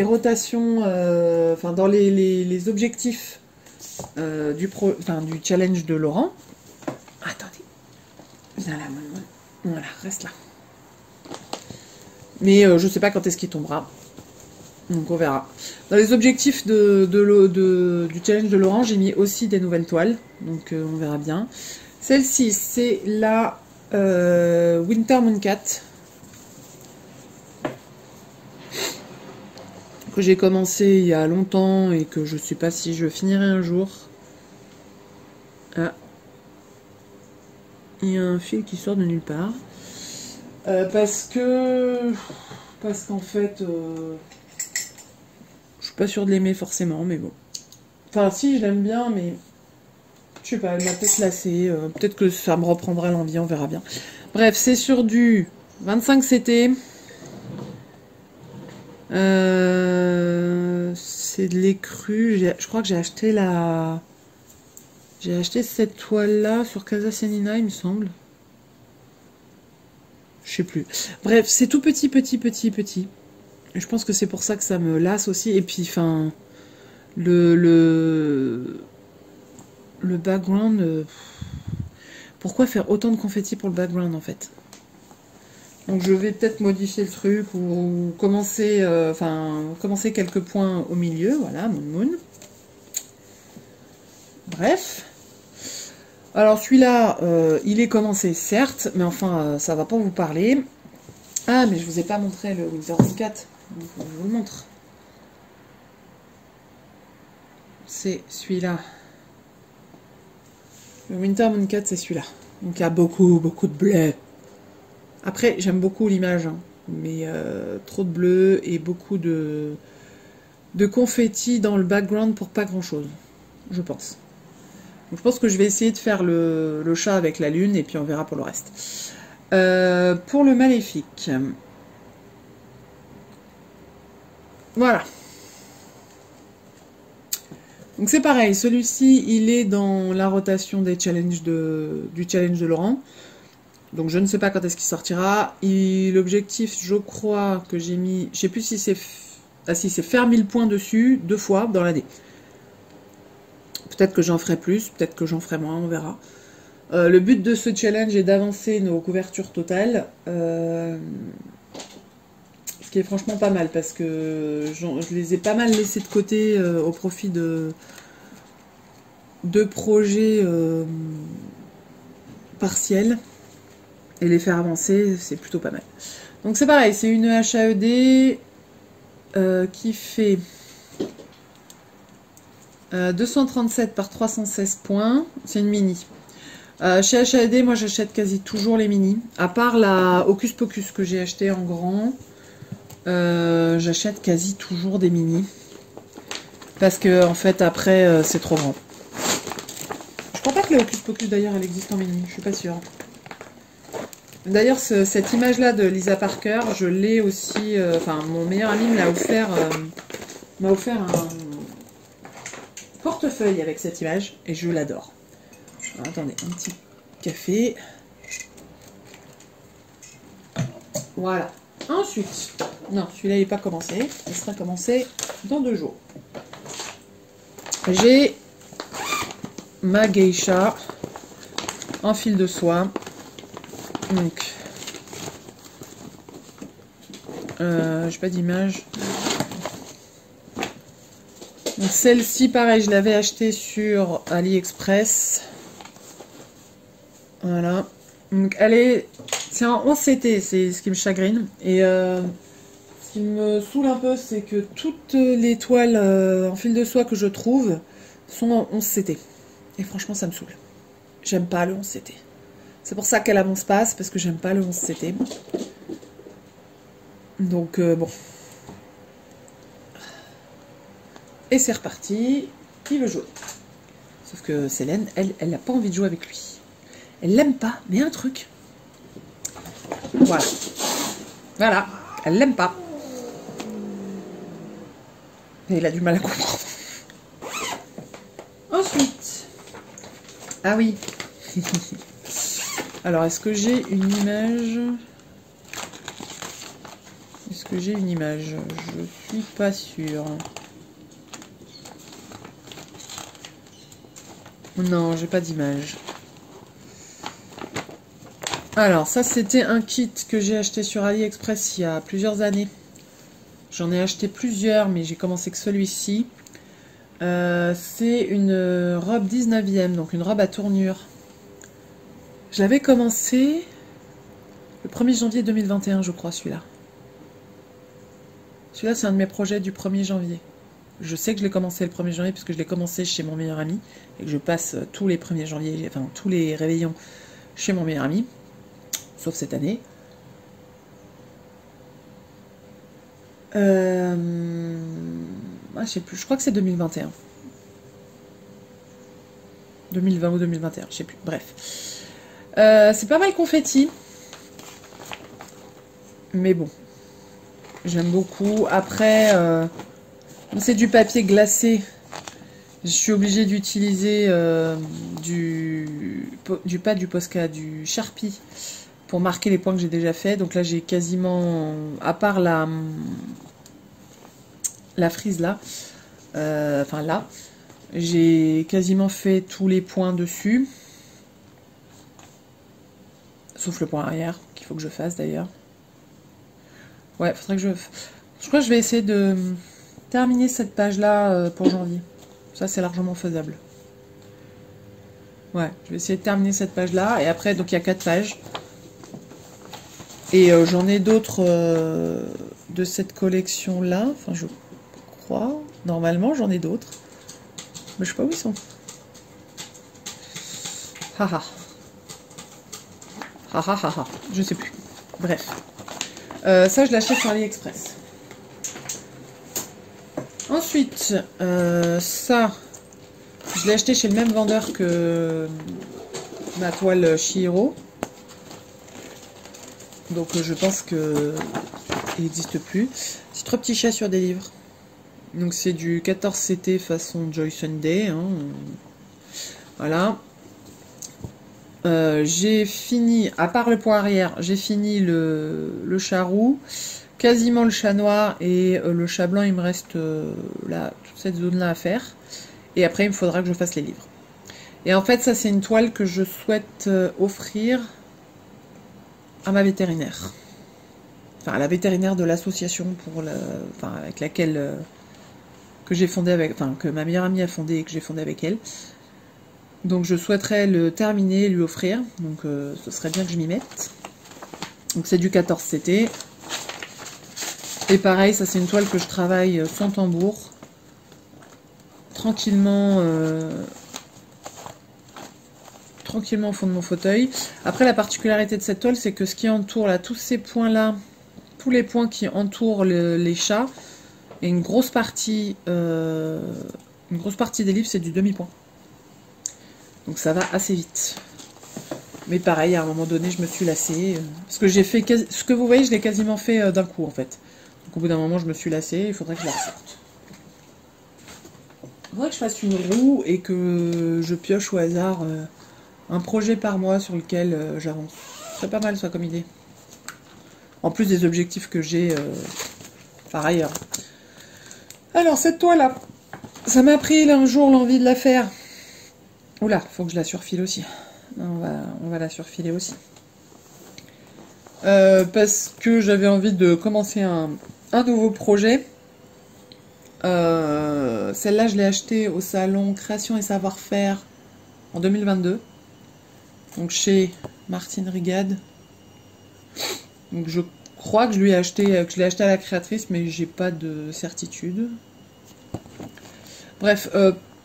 rotations, enfin dans les objectifs du challenge de Laurent. Attendez. Viens là, voilà, reste là. Mais je sais pas quand est-ce qu'il tombera. Donc on verra. Dans les objectifs du challenge de Laurent, j'ai mis aussi des nouvelles toiles. Donc on verra bien. Celle-ci, c'est la Winter Mooncat. Que j'ai commencé il y a longtemps et que je sais pas si je finirai un jour. Ah. Il y a un fil qui sort de nulle part. Parce qu'en fait, je suis pas sûre de l'aimer forcément, mais bon. Enfin, si, je l'aime bien, mais je sais pas, elle m'a peut-être lassée. Peut-être que ça me reprendra l'envie, on verra bien. Bref, c'est sur du 25 CT. C'est de l'écru. Je crois que j'ai acheté cette toile-là sur Casa Cianina, il me semble. Je sais plus. Bref, c'est tout petit. Et je pense que c'est pour ça que ça me lasse aussi. Et puis, enfin, le background... pourquoi faire autant de confettis pour le background, en fait? Donc je vais peut-être modifier le truc ou commencer, commencer quelques points au milieu. Voilà, Moon. Bref. Alors celui-là, il est commencé, certes, mais enfin, ça va pas vous parler. Ah, mais je vous ai pas montré le Winter Mooncat. Donc je vous le montre. C'est celui-là. Le Winter Mooncat, c'est celui-là. Donc il y a beaucoup de bleu. Après, j'aime beaucoup l'image, hein, mais trop de bleu et beaucoup de confettis dans le background pour pas grand-chose, je pense. Donc, je pense que je vais essayer de faire le chat avec la lune et puis on verra pour le reste. Pour le maléfique. Voilà. Donc c'est pareil, celui-ci, il est dans la rotation des challenges du challenge de Laurent. Donc je ne sais pas quand est-ce qu'il sortira. L'objectif, je crois que j'ai mis... Je sais plus si c'est... Ah si, c'est faire 1000 points dessus 2 fois dans l'année. Peut-être que j'en ferai plus, peut-être que j'en ferai moins, on verra. Le but de ce challenge est d'avancer nos couvertures totales. Ce qui est franchement pas mal parce que je les ai pas mal laissés de côté au profit de projets partiels. Et les faire avancer, c'est plutôt pas mal. Donc c'est pareil, c'est une HAED qui fait 237 par 316 points. C'est une mini. Chez HAED, moi j'achète quasi toujours les mini. À part la Hocus Pocus que j'ai acheté en grand, j'achète quasi toujours des mini. Parce que en fait après c'est trop grand. Je crois pas que la Hocus Pocus d'ailleurs elle existe en mini, je suis pas sûre. D'ailleurs, cette image-là de Lisa Parker, je l'ai aussi... Enfin, mon meilleur ami me l'a offert... m'a offert un portefeuille avec cette image, et je l'adore. Attendez, un petit café. Voilà. Ensuite... Non, celui-là, il n'est pas commencé. Il sera commencé dans 2 jours. J'ai ma geisha en fil de soie. Donc, j'ai pas d'image. Donc celle-ci, pareil, je l'avais achetée sur AliExpress. Voilà. Donc elle est, c'est en 11 CT, c'est ce qui me chagrine. Et ce qui me saoule un peu, c'est que toutes les toiles en fil de soie que je trouve sont en 11 CT. Et franchement, ça me saoule. J'aime pas le 11 CT. C'est pour ça qu'elle a mon space, parce que j'aime pas le 11 CT. Donc, bon. Et c'est reparti. Qui veut jouer? Sauf que Célène, elle n'a pas envie de jouer avec lui. Elle l'aime pas, mais un truc. Voilà. Voilà. Elle l'aime pas. Et il a du mal à comprendre. Ensuite. Ah oui. Alors, est-ce que j'ai une image? Est-ce que j'ai une image? Je suis pas sûre. Non, j'ai pas d'image. Alors, ça, c'était un kit que j'ai acheté sur AliExpress il y a plusieurs années. J'en ai acheté plusieurs, mais j'ai commencé que celui-ci. C'est une robe 19e, donc une robe à tournure. Je l'avais commencé le 1er janvier 2021, je crois, celui-là. Celui-là, c'est un de mes projets du 1er janvier. Je sais que je l'ai commencé le 1er janvier, puisque je l'ai commencé chez mon meilleur ami, et que je passe tous les 1er janvier, enfin tous les réveillons chez mon meilleur ami, sauf cette année. Je sais plus, je crois que c'est 2021. 2020 ou 2021, je sais plus, bref. C'est pas mal confetti. Mais bon. J'aime beaucoup. Après, c'est du papier glacé. Je suis obligée d'utiliser pas du Posca, du Sharpie pour marquer les points que j'ai déjà fait. Donc là, j'ai quasiment, à part la frise là, enfin là, j'ai quasiment fait tous les points dessus. Sauf le point arrière, qu'il faut que je fasse d'ailleurs. Ouais, faudrait que je crois que je vais essayer de terminer cette page-là pour janvier. Ça, c'est largement faisable. Ouais, je vais essayer de terminer cette page-là. Et après, donc il y a 4 pages. Et j'en ai d'autres de cette collection-là. Enfin, je crois. Normalement, j'en ai d'autres. Mais je sais pas où ils sont. Haha. Haha. Je sais plus. Bref. Ça, je l'achète sur AliExpress. Ensuite, ça, je l'ai acheté chez le même vendeur que ma toile Chihiro. Donc, je pense que il n'existe plus. C'est 3 petits chats sur des livres. Donc, c'est du 14 CT façon Joy Sunday. Hein. Voilà. j'ai fini, à part le point arrière, j'ai fini le chat roux, quasiment le chat noir, et le chat blanc, il me reste là, toute cette zone-là à faire. Et après, il me faudra que je fasse les livres. Et en fait, ça, c'est une toile que je souhaite offrir à ma vétérinaire. Enfin, à la vétérinaire de l'association enfin, avec laquelle que j'ai fondé avec, enfin, que ma meilleure amie a fondé et que j'ai fondé avec elle. Donc je souhaiterais le terminer et lui offrir. Donc ce serait bien que je m'y mette. Donc c'est du 14 CT. Et pareil, ça c'est une toile que je travaille sans tambour. Tranquillement, tranquillement au fond de mon fauteuil. Après, la particularité de cette toile, c'est que ce qui entoure là, tous ces points-là, tous les points qui entourent les chats, et une grosse partie des livres, c'est du demi-point. Donc ça va assez vite. Mais pareil, à un moment donné, je me suis lassée. Parce que j'ai fait... Ce que vous voyez, je l'ai quasiment fait d'un coup, en fait. Donc au bout d'un moment, je me suis lassée. Il faudrait que je la ressorte. Il faudrait que je fasse une roue et que je pioche au hasard un projet par mois sur lequel j'avance. Ce serait pas mal, ça, comme idée. En plus des objectifs que j'ai par ailleurs. Alors, cette toile-là, ça m'a pris là, un jour l'envie de la faire. Oula, faut que je la surfile aussi. On va la surfiler aussi. Parce que j'avais envie de commencer un nouveau projet. Celle-là, je l'ai achetée au salon Création et Savoir-Faire en 2022. Donc chez Martine Rigade. Donc je crois que je l'ai acheté à la créatrice, mais j'ai pas de certitude. Bref,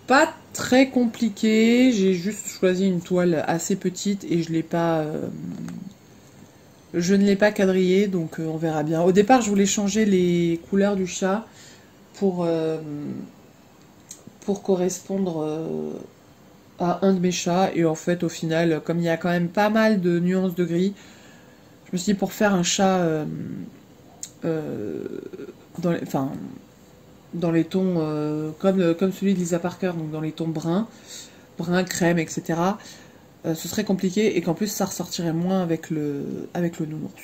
pas très compliqué, j'ai juste choisi une toile assez petite et je ne l'ai pas quadrillée, donc on verra bien. Au départ, je voulais changer les couleurs du chat pour correspondre à un de mes chats, et en fait, au final, comme il y a quand même pas mal de nuances de gris, je me suis dit, pour faire un chat dans les tons comme celui de Lisa Parker, donc dans les tons brun, crème, etc. Ce serait compliqué, et qu'en plus ça ressortirait moins avec le nounours.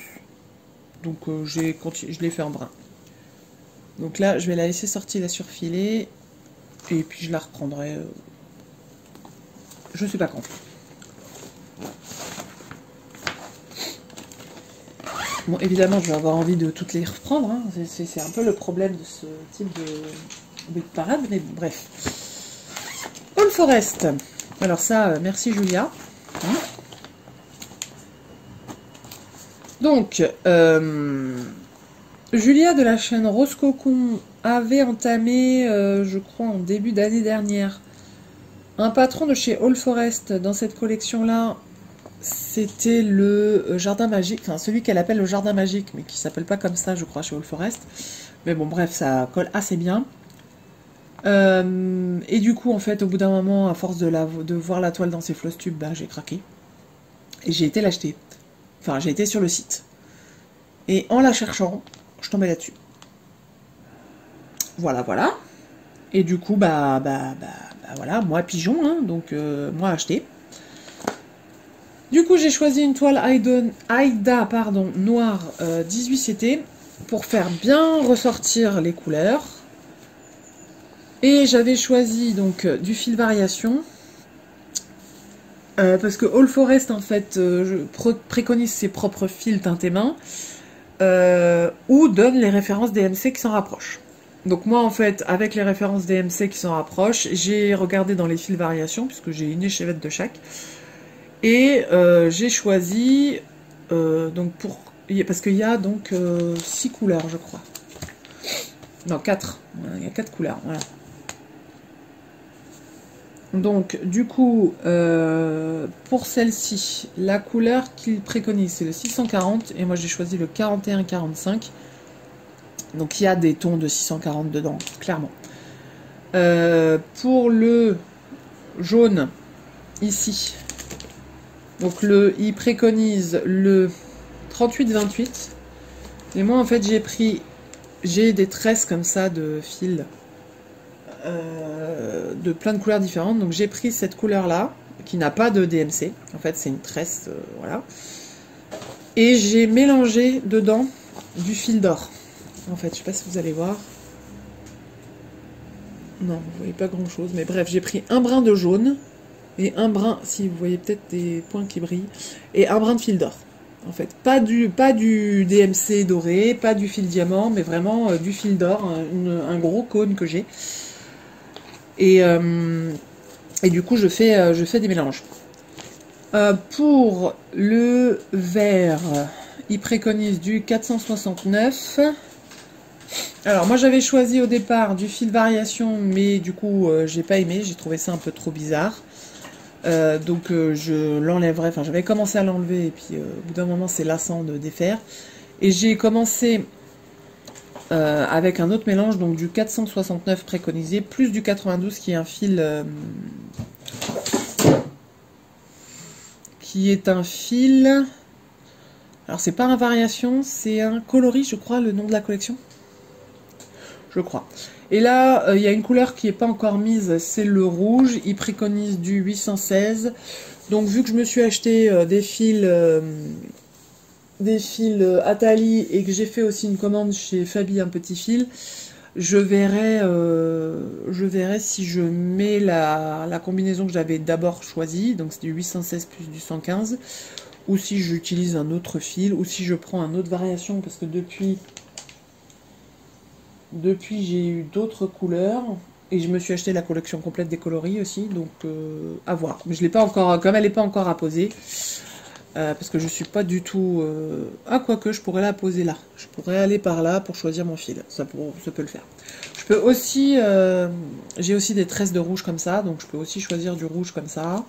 Donc je l'ai fait en brun. Donc là, je vais la laisser sortir, la surfiler, et puis je la reprendrai. Je sais pas quand. Bon, évidemment, je vais avoir envie de toutes les reprendre. Hein. C'est un peu le problème de ce type de parade, mais bon, bref. All Forest. Alors ça, merci Julia. Hein. Donc, Julia de la chaîne Rose Cocon avait entamé, je crois en début d'année dernière, un patron de chez All Forest dans cette collection-là. C'était le jardin magique, enfin celui qu'elle appelle le jardin magique, mais qui s'appelle pas comme ça, je crois, chez All Forest. Mais bon, bref, ça colle assez bien. Et du coup, en fait, au bout d'un moment, à force de voir la toile dans ses floss tubes, bah, j'ai craqué. Et j'ai été l'acheter. Enfin, j'ai été sur le site. Et en la cherchant, je tombais là-dessus. Voilà, voilà. Et du coup, bah voilà, moi pigeon, hein, donc moi acheté. Du coup, j'ai choisi une toile Aida noire 18 CT pour faire bien ressortir les couleurs. Et j'avais choisi donc du fil variation. Parce que All Forest, en fait, préconise ses propres fils teintés main. Ou donne les références DMC qui s'en rapprochent. Donc moi, en fait, avec les références DMC qui s'en rapprochent, j'ai regardé dans les fils variation, puisque j'ai une échevette de chaque. Et j'ai choisi, parce qu'il y a donc 6 couleurs, je crois. Non, 4. Il y a 4 couleurs, voilà. Donc, du coup, pour celle-ci, la couleur qu'il préconise, c'est le 640, et moi j'ai choisi le 41-45. Donc, il y a des tons de 640 dedans, clairement. Pour le jaune, ici, donc il préconise le 38-28. Et moi, en fait, j'ai des tresses comme ça de fils de plein de couleurs différentes. Donc j'ai pris cette couleur-là. qui n'a pas de DMC. En fait, c'est une tresse, voilà. Et j'ai mélangé dedans du fil d'or. En fait, je sais pas si vous allez voir. Non, vous voyez pas grand chose, mais bref, j'ai pris un brin de jaune et un brin, si vous voyez peut-être des points qui brillent, et un brin de fil d'or. En fait, pas du DMC doré, pas du fil diamant, mais vraiment du fil d'or, un gros cône que j'ai. Et du coup, je fais des mélanges. Pour le vert, il préconise du 469. Alors moi j'avais choisi au départ du fil variation, mais du coup j'ai pas aimé, j'ai trouvé ça un peu trop bizarre. Donc je l'enlèverai, enfin j'avais commencé à l'enlever et puis au bout d'un moment c'est lassant de défaire. Et j'ai commencé avec un autre mélange, donc du 469 préconisé, plus du 92 qui est un fil... Alors c'est pas un variation, c'est un coloris, je crois, le nom de la collection. Je crois. Et là, il y a une couleur qui n'est pas encore mise, c'est le rouge. Il préconise du 816. Donc vu que je me suis acheté des fils Atali et que j'ai fait aussi une commande chez Fabi, un petit fil, je verrai si je mets la combinaison que j'avais d'abord choisie, donc c'est du 816 plus du 115, ou si j'utilise un autre fil, ou si je prends une autre variation, parce que depuis j'ai eu d'autres couleurs, et je me suis acheté la collection complète des coloris aussi, donc à voir. Mais je l'ai pas encore, comme elle n'est pas encore à poser, parce que je suis pas du tout... Ah, quoique, je pourrais la poser là. Je pourrais aller par là pour choisir mon fil. Ça peut le faire. Je peux aussi... j'ai aussi des tresses de rouge comme ça, donc je peux aussi choisir du rouge comme ça.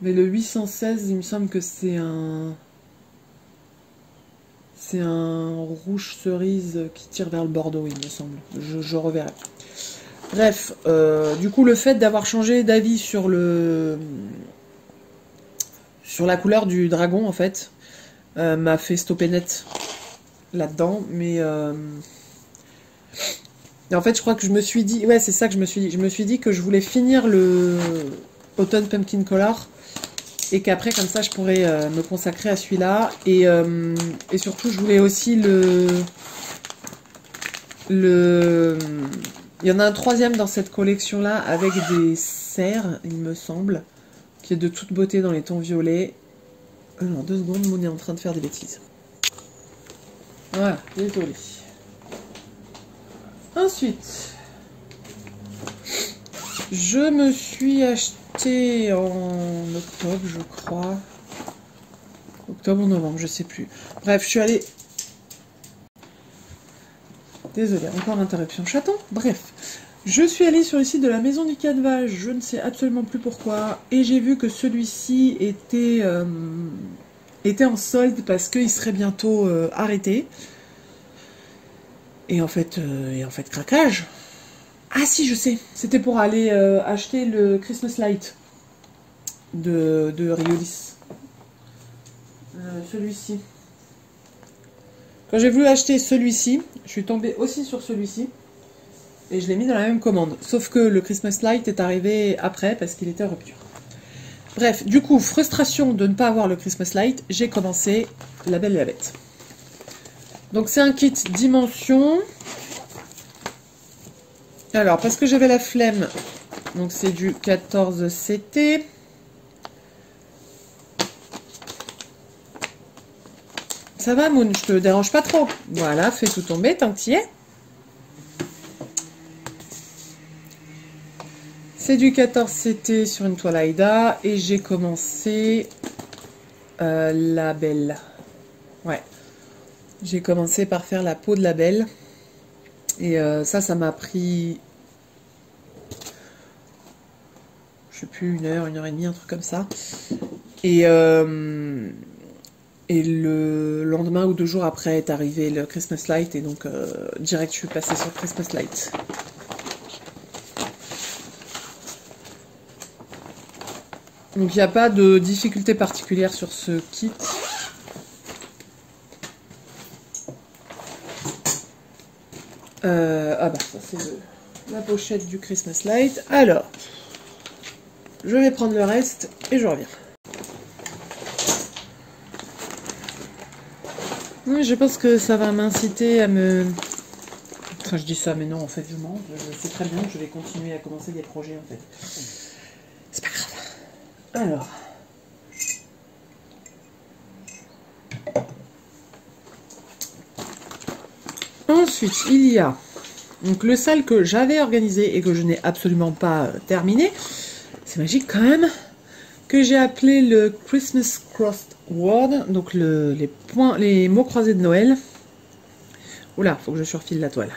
Mais le 816, il me semble que c'est un... C'est un rouge cerise qui tire vers le bordeaux, il me semble. Je reverrai. Bref, du coup, le fait d'avoir changé d'avis sur la couleur du dragon, en fait, m'a fait stopper net là-dedans. Mais en fait, je crois que je me suis dit... Ouais, c'est ça que je me suis dit. Je me suis dit que je voulais finir le Autumn Pumpkin Color et qu'après, comme ça, je pourrais me consacrer à celui-là. Et surtout, je voulais aussi il y en a un troisième dans cette collection-là avec des cerfs, il me semble, qui est de toute beauté dans les tons violets. Alors, 2 secondes, on est en train de faire des bêtises. Voilà, désolé. Ensuite, je me suis acheté en octobre, je crois. Octobre ou novembre, je sais plus. Bref, je suis allée... Désolée, encore interruption chaton. Bref, je suis allée sur le site de la Maison du Canevas, je ne sais absolument plus pourquoi, et j'ai vu que celui-ci était en solde parce qu'il serait bientôt arrêté. Et en fait, craquage. Ah si, je sais, c'était pour aller acheter le Christmas Light de Riolis. Celui-ci. Quand j'ai voulu acheter celui-ci, je suis tombée aussi sur celui-ci. Et je l'ai mis dans la même commande. Sauf que le Christmas Light est arrivé après parce qu'il était en rupture. Bref, du coup, frustration de ne pas avoir le Christmas Light, j'ai commencé La Belle et la Bête. Donc c'est un kit dimension. Alors, parce que j'avais la flemme, donc c'est du 14 CT. Ça va, Moon, je te dérange pas trop. Voilà, fais tout tomber tant que tu y es. C'est du 14 CT sur une toile Aïda et j'ai commencé la Belle. Ouais, j'ai commencé par faire la peau de la Belle et ça m'a pris, je sais plus, 1 heure et demie, un truc comme ça. Et le lendemain ou 2 jours après est arrivé le Christmas Light et donc direct je suis passée sur Christmas Light. Donc il n'y a pas de difficulté particulière sur ce kit. Ah bah ça c'est la pochette du Christmas Light. Alors, Je vais prendre le reste et je reviens. Oui, je pense que ça va m'inciter à me... Enfin, je dis ça, mais non, en fait, je mens. Je sais très bien que je vais continuer à commencer des projets, en fait. C'est pas grave. Alors... Ensuite, il y a donc le sale que j'avais organisé et que je n'ai absolument pas terminé. C'est magique quand même. Que j'ai appelé le Christmas Crossed Word. Donc les mots croisés de Noël. Oula, faut que je surfile la toile.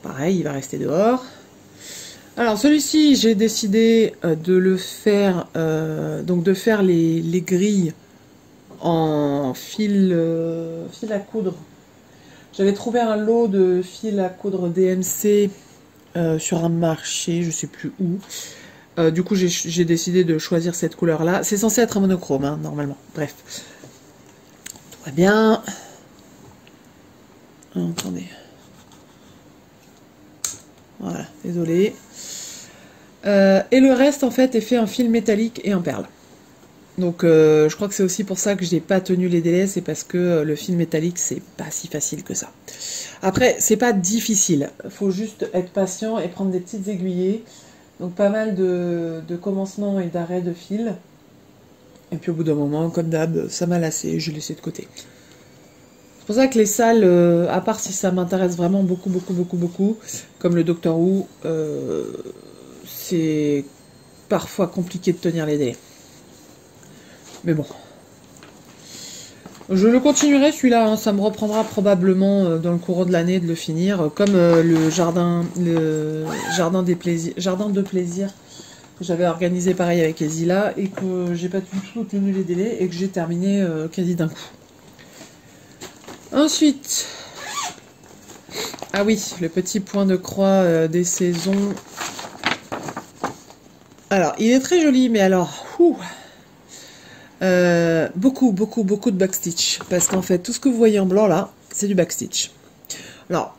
Pareil, il va rester dehors. Alors celui-ci, j'ai décidé de le faire, donc de faire les grilles en fil à coudre. J'avais trouvé un lot de fil à coudre DMC sur un marché, je sais plus où. Du coup, j'ai décidé de choisir cette couleur-là. C'est censé être un monochrome, hein, normalement. Bref. Tout va bien. Oh, attendez. Voilà, désolé. Et le reste, en fait, est fait en fil métallique et en perles. Donc je crois que c'est aussi pour ça que j'ai pas tenu les délais, c'est parce que le fil métallique c'est pas si facile que ça. Après c'est pas difficile, faut juste être patient et prendre des petites aiguillées, donc pas mal de commencements et d'arrêts de fil. Et puis au bout d'un moment, comme d'hab, ça m'a lassé, je l'ai laissé de côté. C'est pour ça que les salles, à part si ça m'intéresse vraiment beaucoup, comme le Doctor Who, c'est parfois compliqué de tenir les délais. Mais bon. Je le continuerai celui-là, hein. Ça me reprendra probablement dans le courant de l'année de le finir. Comme le jardin de plaisir que j'avais organisé pareil avec Ezila et que j'ai pas du tout tenu les délais et que j'ai terminé quasi d'un coup. Ensuite, ah oui, le petit point de croix des saisons. Alors, il est très joli, mais alors, beaucoup de backstitch, parce qu'en fait tout ce que vous voyez en blanc là c'est du backstitch. Alors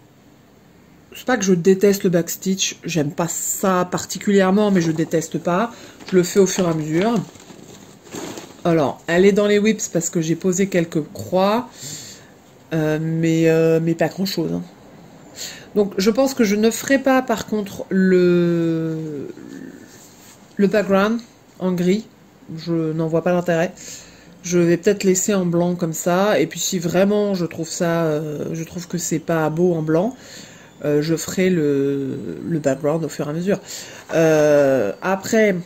c'est pas que je déteste le backstitch, j'aime pas ça particulièrement, mais je déteste pas, je le fais au fur et à mesure. Alors elle est dans les whips parce que j'ai posé quelques croix, mais pas grand chose, hein. Donc je pense que je ne ferai pas par contre le background en gris. Je n'en vois pas l'intérêt. Je vais peut-être laisser en blanc comme ça. Et puis si vraiment je trouve ça, je trouve que c'est pas beau en blanc, je ferai le background au fur et à mesure. Après,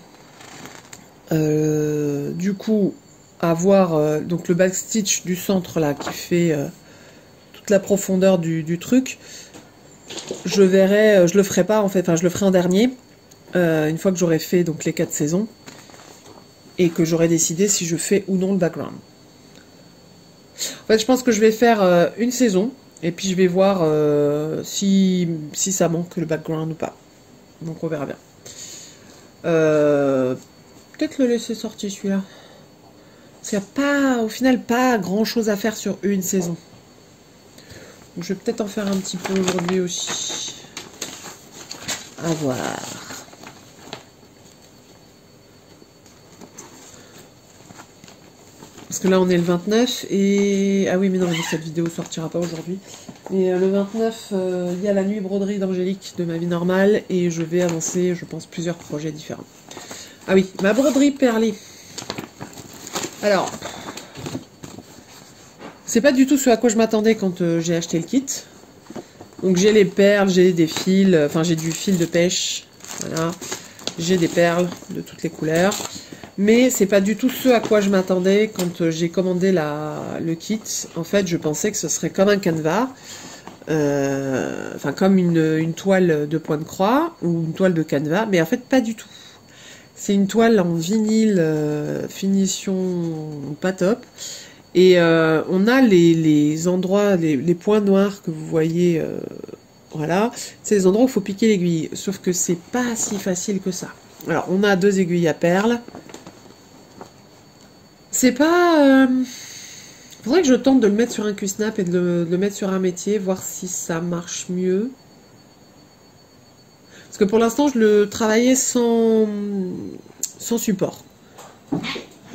du coup, avoir donc le backstitch du centre là qui fait toute la profondeur du truc. Je verrai, je le ferai pas en fait. Enfin, je le ferai en dernier. Une fois que j'aurai fait donc les 4 saisons. Et que j'aurai décidé si je fais ou non le background. En fait, je pense que je vais faire une saison, et puis je vais voir si ça manque le background ou pas. Donc on verra bien. Peut-être le laisser sortir celui-là. Parce qu'il n'y a pas, au final, pas grand-chose à faire sur une saison. Donc, je vais peut-être en faire un petit peu aujourd'hui aussi. À voir. Parce que là on est le 29 et... Ah oui mais non, cette vidéo sortira pas aujourd'hui. Mais le 29, il y a la nuit broderie d'Angélique de ma vie normale et je vais avancer, je pense, plusieurs projets différents. Ah oui, ma broderie perlée. Alors, c'est pas du tout ce à quoi je m'attendais quand j'ai acheté le kit. Donc j'ai les perles, j'ai des fils, enfin j'ai du fil de pêche, voilà. J'ai des perles de toutes les couleurs. Mais c'est pas du tout ce à quoi je m'attendais quand j'ai commandé le kit. En fait, je pensais que ce serait comme un canevas, enfin comme une toile de point de croix ou une toile de canevas, mais en fait pas du tout. C'est une toile en vinyle, finition pas top. Et on a les endroits, les points noirs que vous voyez, voilà, c'est les endroits où il faut piquer l'aiguille. Sauf que c'est pas si facile que ça. Alors, on a 2 aiguilles à perles. C'est pas... Faudrait que je tente de le mettre sur un Q-snap et de le mettre sur un métier, voir si ça marche mieux. Parce que pour l'instant, je le travaillais sans sans support.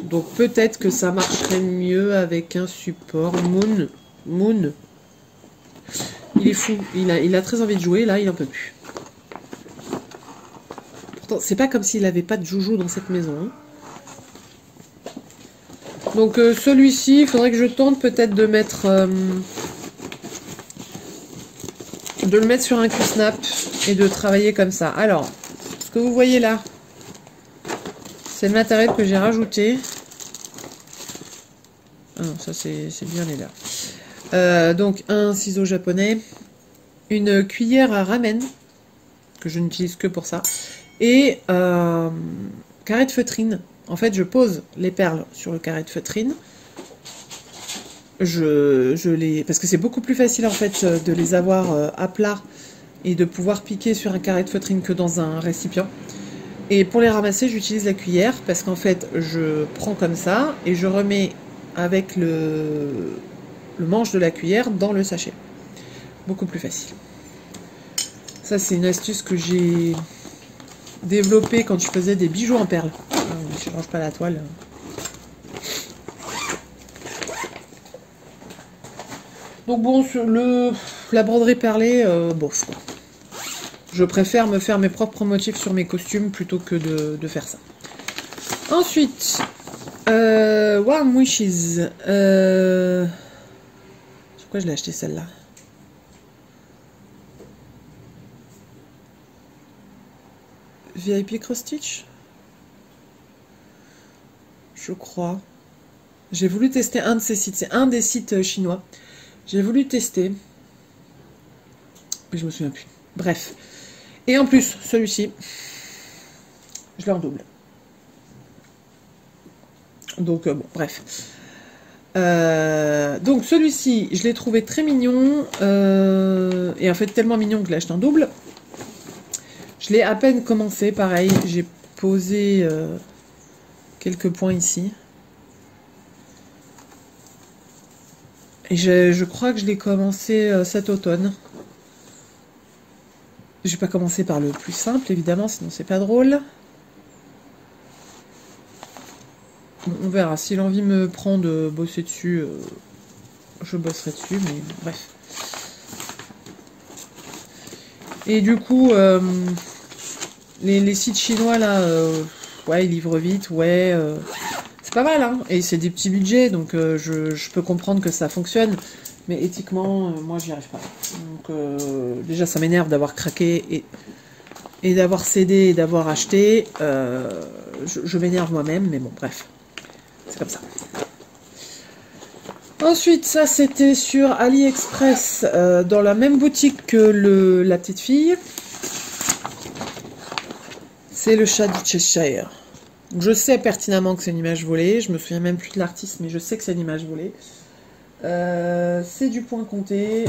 Donc peut-être que ça marcherait mieux avec un support. Moon. Il est fou. Il a très envie de jouer. Là, il en peut plus. Pourtant, c'est pas comme s'il avait pas de joujou dans cette maison. Hein. Donc celui-ci, il faudrait que je tente peut-être de mettre... de le mettre sur un Q-snap et de travailler comme ça. Alors, ce que vous voyez là, c'est le matériel que j'ai rajouté. Ah non, ça c'est bien les là. Donc un ciseau japonais, une cuillère à ramen, que je n'utilise que pour ça, et carré de feutrine. En fait, je pose les perles sur le carré de feutrine. Parce que c'est beaucoup plus facile en fait de les avoir à plat et de pouvoir piquer sur un carré de feutrine que dans un récipient. Et pour les ramasser, j'utilise la cuillère parce qu'en fait, je prends comme ça et je remets avec le manche de la cuillère dans le sachet. Beaucoup plus facile. Ça, c'est une astuce que j'ai développée quand je faisais des bijoux en perles. Je ne range pas la toile. Donc bon, sur la broderie perlée, bof quoi. Je préfère me faire mes propres motifs sur mes costumes plutôt que de faire ça. Ensuite, Warm Wishes. Pourquoi je l'ai acheté celle-là? VIP Cross Stitch, je crois. J'ai voulu tester un de ces sites. C'est un des sites chinois. J'ai voulu tester. Mais je me souviens plus. Bref. Et en plus, celui-ci, je l'ai en double. Donc, bon, bref. Donc, celui-ci, je l'ai trouvé très mignon. Et en fait, tellement mignon que je l'ai acheté en double. Je l'ai à peine commencé, pareil. J'ai posé quelques points ici. Et je crois que je l'ai commencé cet automne. Je vais pas commencer par le plus simple, évidemment, sinon c'est pas drôle. Bon, on verra. Si l'envie me prend de bosser dessus, je bosserai dessus, mais bref. Et du coup, les sites chinois, là, ouais, ils livrent vite, ouais... c'est pas mal, hein, et c'est des petits budgets, donc je peux comprendre que ça fonctionne, mais éthiquement, moi, j'y arrive pas. Donc, déjà, ça m'énerve d'avoir craqué et d'avoir cédé et d'avoir acheté. Je m'énerve moi-même, mais bon, bref, c'est comme ça. Ensuite, ça, c'était sur AliExpress, dans la même boutique que la petite fille. C'est le chat du Cheshire. Je sais pertinemment que c'est une image volée. Je me souviens même plus de l'artiste, mais je sais que c'est une image volée. C'est du point compté.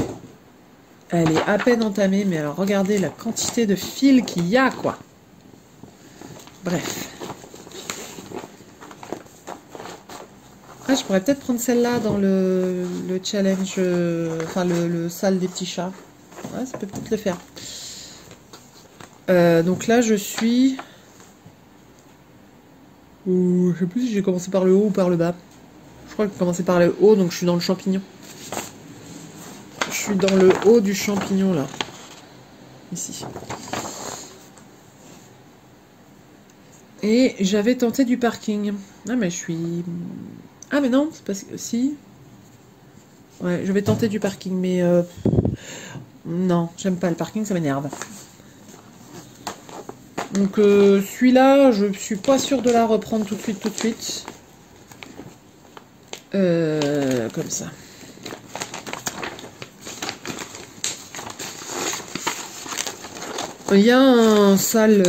Elle est à peine entamée, mais alors regardez la quantité de fils qu'il y a, quoi. Bref. Ah, je pourrais peut-être prendre celle-là dans le challenge, enfin le salle des petits chats. Ouais, ça peut peut-être le faire. Donc là, je suis... je sais plus si j'ai commencé par le haut ou par le bas. Je crois que j'ai commencé par le haut, donc je suis dans le champignon. Je suis dans le haut du champignon, là. Ici. Et j'avais tenté du parking. Ah, mais je suis... Ah, mais non, c'est parce que... Si. Ouais, je vais tenter du parking, mais... Non, j'aime pas le parking, ça m'énerve. Donc celui-là, je suis pas sûre de la reprendre tout de suite. Comme ça. Il y a un sale...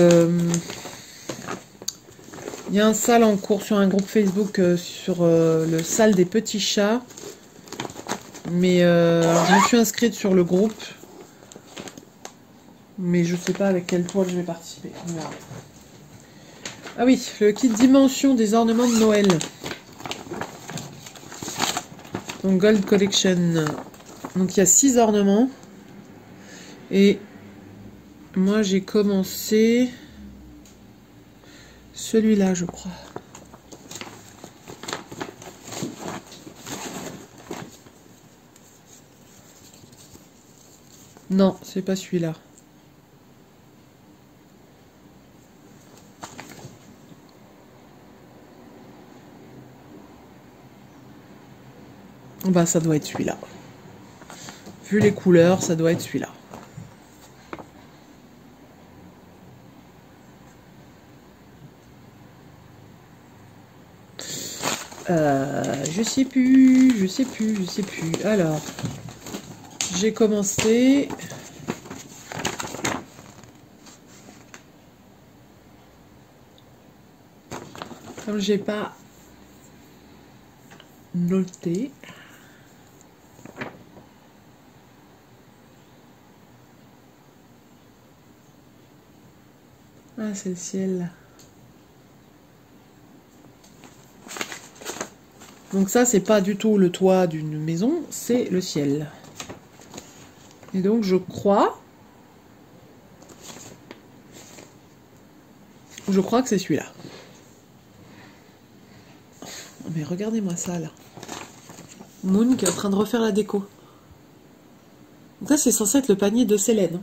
il y a un sale en cours sur un groupe Facebook sur le salle des petits chats. Mais alors, je me suis inscrite sur le groupe. Mais je sais pas avec quelle toile je vais participer. On verra. Ah oui, le kit dimension des ornements de Noël. Donc Gold Collection. Donc il y a 6 ornements. Et moi j'ai commencé celui-là, je crois. Non, c'est pas celui-là. Bah, ça doit être celui-là. Vu les couleurs, ça doit être celui-là. Je sais plus. Alors, j'ai commencé. Comme j'ai pas noté. Ah, c'est le ciel. Donc ça, c'est pas du tout le toit d'une maison, c'est le ciel. Et donc, je crois que c'est celui-là. Mais regardez-moi ça, là. Moon qui est en train de refaire la déco. Donc ça, c'est censé être le panier de Célène.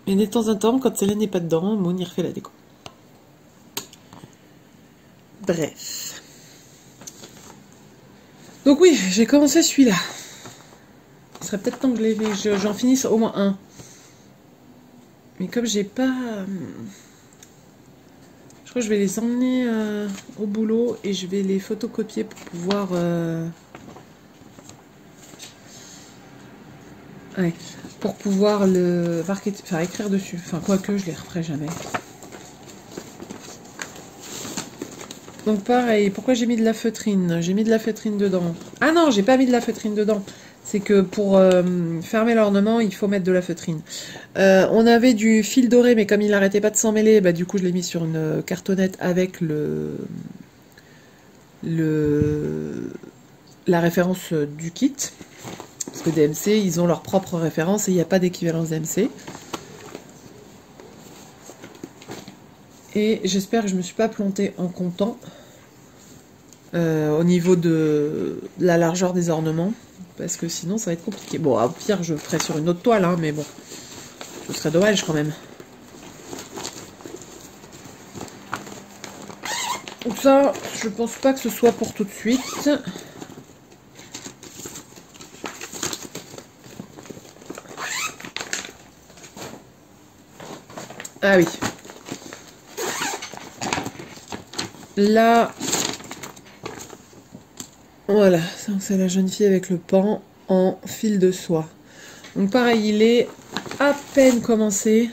Et de temps en temps, quand Célène n'est pas dedans, Moon y refait la déco. Bref. Donc oui, j'ai commencé celui-là. Il serait peut-être temps que j'en finisse au moins un. Mais comme j'ai pas... Je crois que je vais les emmener au boulot et je vais les photocopier pour pouvoir... Ouais, pour pouvoir le marquer, faire écrire dessus. Enfin, quoique, je les referai jamais. Donc pareil, pourquoi j'ai mis de la feutrine? J'ai mis de la feutrine dedans. Ah non, j'ai pas mis de la feutrine dedans. C'est que pour fermer l'ornement, il faut mettre de la feutrine. On avait du fil doré, mais comme il n'arrêtait pas de s'en mêler, bah, du coup je l'ai mis sur une cartonnette avec la référence du kit. Parce que DMC, ils ont leur propre référence et il n'y a pas d'équivalence DMC. Et j'espère que je ne me suis pas plantée en comptant au niveau de la largeur des ornements. Parce que sinon, ça va être compliqué. Bon, au pire, je ferai sur une autre toile, hein, mais bon. Ce serait dommage quand même. Donc ça, je pense pas que ce soit pour tout de suite. Ah oui. Là, voilà, c'est la jeune fille avec le pan en fil de soie. Donc pareil, il est à peine commencé.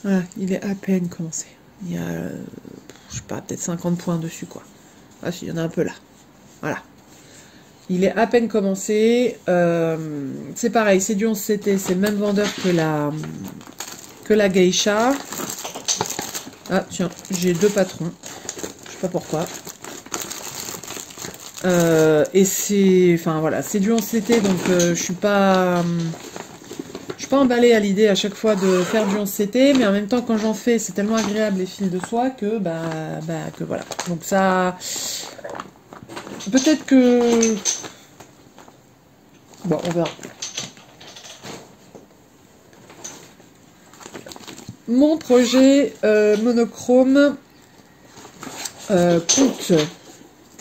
Voilà, il est à peine commencé. Il y a, je sais pas, peut-être 50 points dessus, quoi. Ah si, il y en a un peu là. Voilà. Il est à peine commencé. C'est pareil, c'est du 11CT, c'est le même vendeur que la geisha. Ah tiens, j'ai deux patrons. Je sais pas pourquoi. Et c'est... Enfin voilà, c'est du 11CT, donc je suis pas emballée à l'idée à chaque fois de faire du 11CT, mais en même temps quand j'en fais, c'est tellement agréable les fils de soie que que voilà. Donc ça... Peut-être que... Bon, on verra. Mon projet monochrome coûte.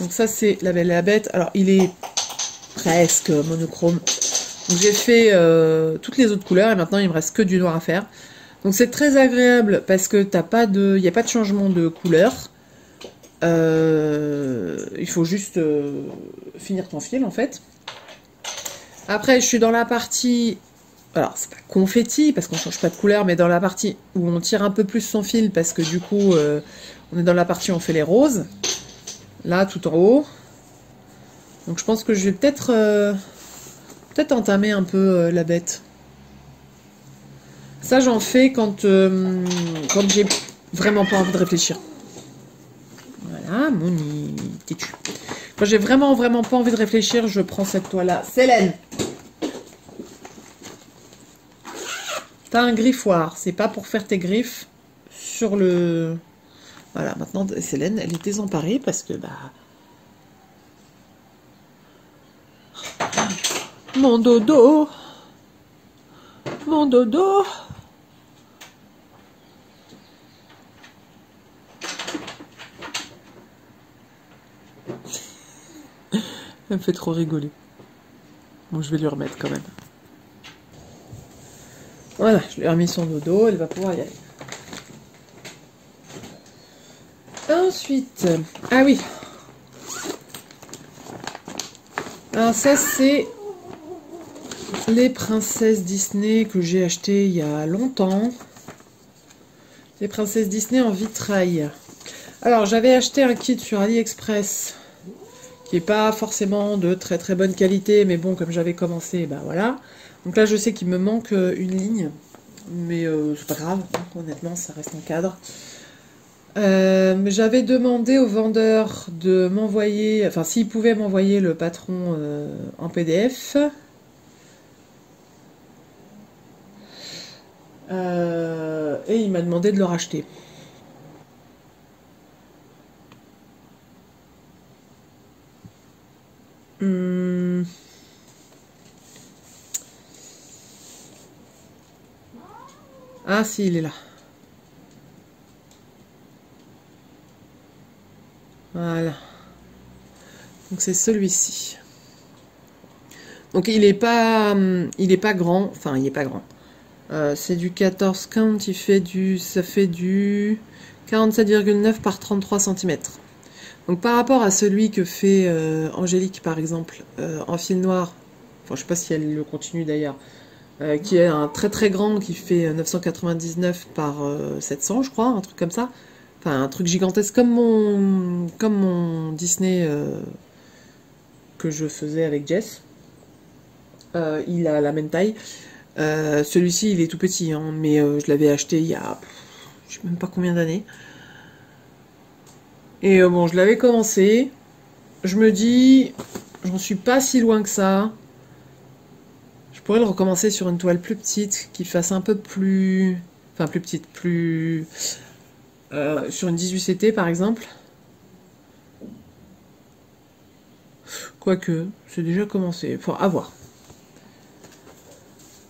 Donc ça c'est La Belle et la Bête. Alors il est presque monochrome. Donc j'ai fait toutes les autres couleurs et maintenant il me reste que du noir à faire. Donc c'est très agréable parce que il n'y a pas de changement de couleur. Il faut juste finir ton fil en fait. Après je suis dans la partie... Alors, c'est pas confetti, parce qu'on change pas de couleur, mais dans la partie où on tire un peu plus son fil, parce que du coup, on est dans la partie où on fait les roses. Là, tout en haut. Donc, je pense que je vais peut-être entamer un peu la bête. Ça, j'en fais quand j'ai vraiment pas envie de réfléchir. Voilà, Moni, t'es-tu. Quand j'ai vraiment pas envie de réfléchir, je prends cette toile-là. Célène! T'as un griffoir, c'est pas pour faire tes griffes sur le... Voilà, maintenant Célène, elle est désemparée parce que, bah... Mon dodo! Mon dodo! Elle me fait trop rigoler. Bon, je vais lui remettre quand même. Voilà, je lui ai remis son dodo, elle va pouvoir y aller. Ensuite, ah oui. Alors ça, c'est les princesses Disney que j'ai achetées il y a longtemps. Les princesses Disney en vitrail. Alors, j'avais acheté un kit sur AliExpress qui est pas forcément de très très bonne qualité, mais bon, comme j'avais commencé, bah voilà. Donc là, je sais qu'il me manque une ligne, mais c'est pas grave, hein, honnêtement, ça reste en cadre. J'avais demandé au vendeur de m'envoyer, enfin s'il pouvait m'envoyer le patron en PDF. Et il m'a demandé de le racheter. Ah si, il est là. Voilà. Donc c'est celui-ci. Donc il est pas grand, enfin il est pas grand. C'est du 14 count, ça fait du 47,9 par 33 cm. Donc par rapport à celui que fait Angélique par exemple en fil noir, enfin je sais pas si elle le continue d'ailleurs, qui est un très très grand qui fait 999 par 700 je crois, un truc comme ça. Enfin un truc gigantesque comme mon Disney que je faisais avec Jess. Il a la même taille. Celui-ci il est tout petit, hein, mais je l'avais acheté il y a je sais même pas combien d'années. Et bon, je l'avais commencé. Je me dis, j'en suis pas si loin que ça. Je pourrais le recommencer sur une toile plus petite, qui fasse un peu plus... Enfin, plus petite, plus... sur une 18CT par exemple. Quoique, c'est déjà commencé. Faut à voir.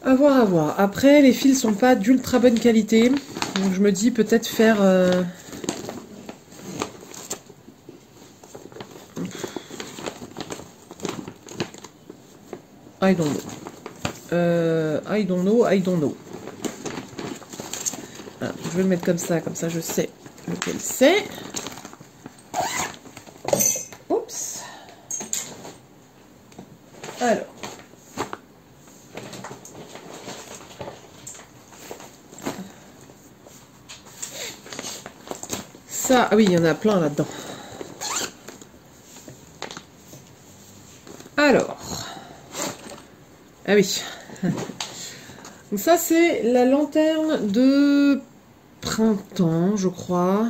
À voir, à voir. Après, les fils sont pas d'ultra bonne qualité. Donc je me dis peut-être faire... I don't know. I don't know. Voilà, je vais le mettre comme ça je sais lequel c'est. Oups. Alors. Ça, ah oui, il y en a plein là-dedans. Alors. Ah oui. Donc ça, c'est la lanterne de printemps, je crois.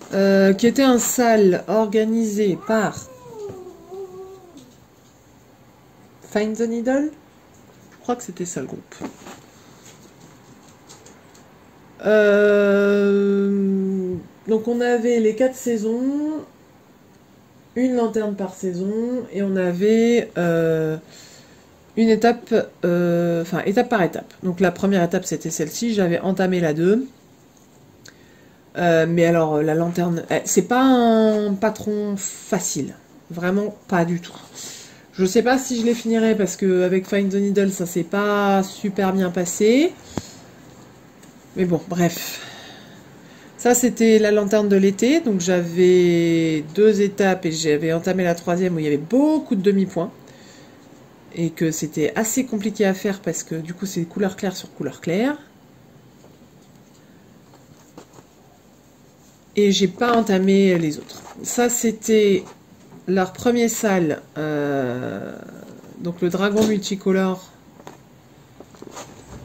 Qui était un sale organisé par Find the Needle. Je crois que c'était ça le groupe. Donc on avait les 4 saisons, une lanterne par saison, et on avait une étape, enfin étape par étape. Donc la première étape c'était celle-ci, j'avais entamé la 2. Mais alors la lanterne, c'est pas un patron facile, vraiment pas du tout. Je sais pas si je les finirai parce que avec Find the Needle ça s'est pas super bien passé. Mais bon, bref. Ça, c'était la lanterne de l'été. Donc, j'avais 2 étapes et j'avais entamé la 3e où il y avait beaucoup de demi-points. Et que c'était assez compliqué à faire parce que du coup, c'est couleur claire sur couleur claire. Et j'ai pas entamé les autres. Ça, c'était leur premier sale. Donc, le dragon multicolore.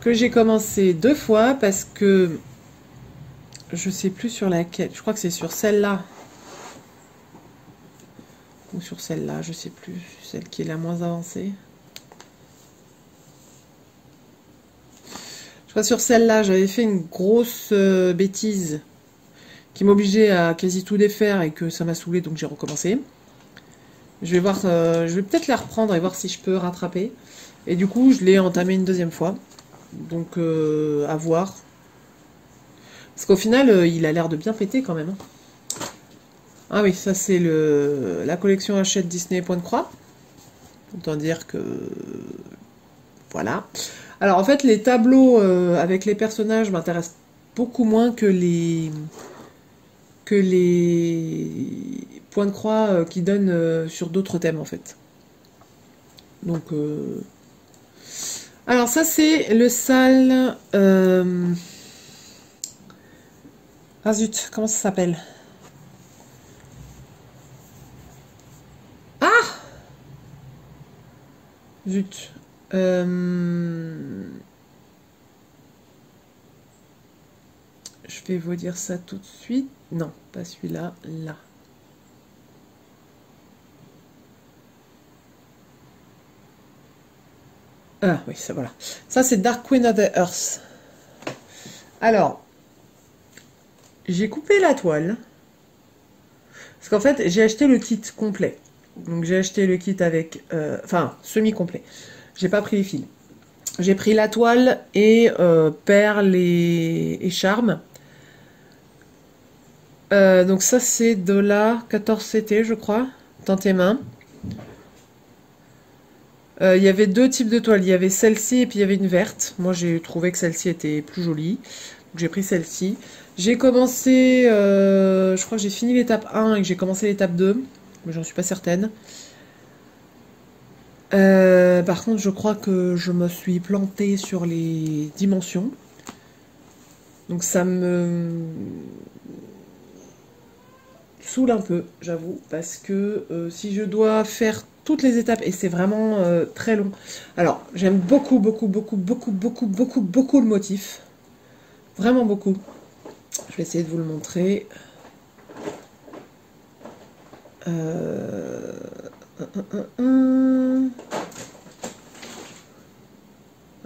Que j'ai commencé 2 fois parce que je sais plus sur laquelle, je crois que c'est sur celle-là ou sur celle-là, je sais plus, celle qui est la moins avancée. Je crois Soit sur celle-là, j'avais fait une grosse bêtise qui m'obligeait à quasi tout défaire et que ça m'a saoulé, donc j'ai recommencé. Je vais voir, je vais peut-être la reprendre et voir si je peux rattraper. Et du coup, je l'ai entamé une deuxième fois. Donc, à voir. Parce qu'au final, il a l'air de bien péter quand même. Ah oui, ça c'est la collection Hachette Disney Point de Croix. Autant dire que... Voilà. Alors en fait, les tableaux avec les personnages m'intéressent beaucoup moins que les points de croix qui donnent sur d'autres thèmes en fait. Donc... Alors ça c'est le sale... Ah zut, comment ça s'appelle? Zut. Je vais vous dire ça tout de suite. Non, pas celui-là, là. Ah oui, ça voilà. Ça c'est Dark Queen of the Earth. Alors, j'ai coupé la toile. Parce qu'en fait, j'ai acheté le kit complet. Donc j'ai acheté le kit avec... enfin, semi-complet. J'ai pas pris les fils. J'ai pris la toile et perles et charmes. Donc ça c'est de la 14CT je crois. Dans tes mains. Il y avait deux types de toiles. Il y avait celle-ci et puis il y avait une verte. Moi j'ai trouvé que celle-ci était plus jolie. Donc j'ai pris celle-ci. J'ai commencé... je crois que j'ai fini l'étape 1 et que j'ai commencé l'étape 2. Mais j'en suis pas certaine. Par contre, je crois que je me suis plantée sur les dimensions. Donc ça me saoule un peu, j'avoue. Parce que si je dois faire toutes les étapes, et c'est vraiment très long. Alors, j'aime beaucoup, beaucoup, beaucoup, beaucoup, beaucoup, beaucoup, beaucoup le motif. Vraiment beaucoup. Je vais essayer de vous le montrer.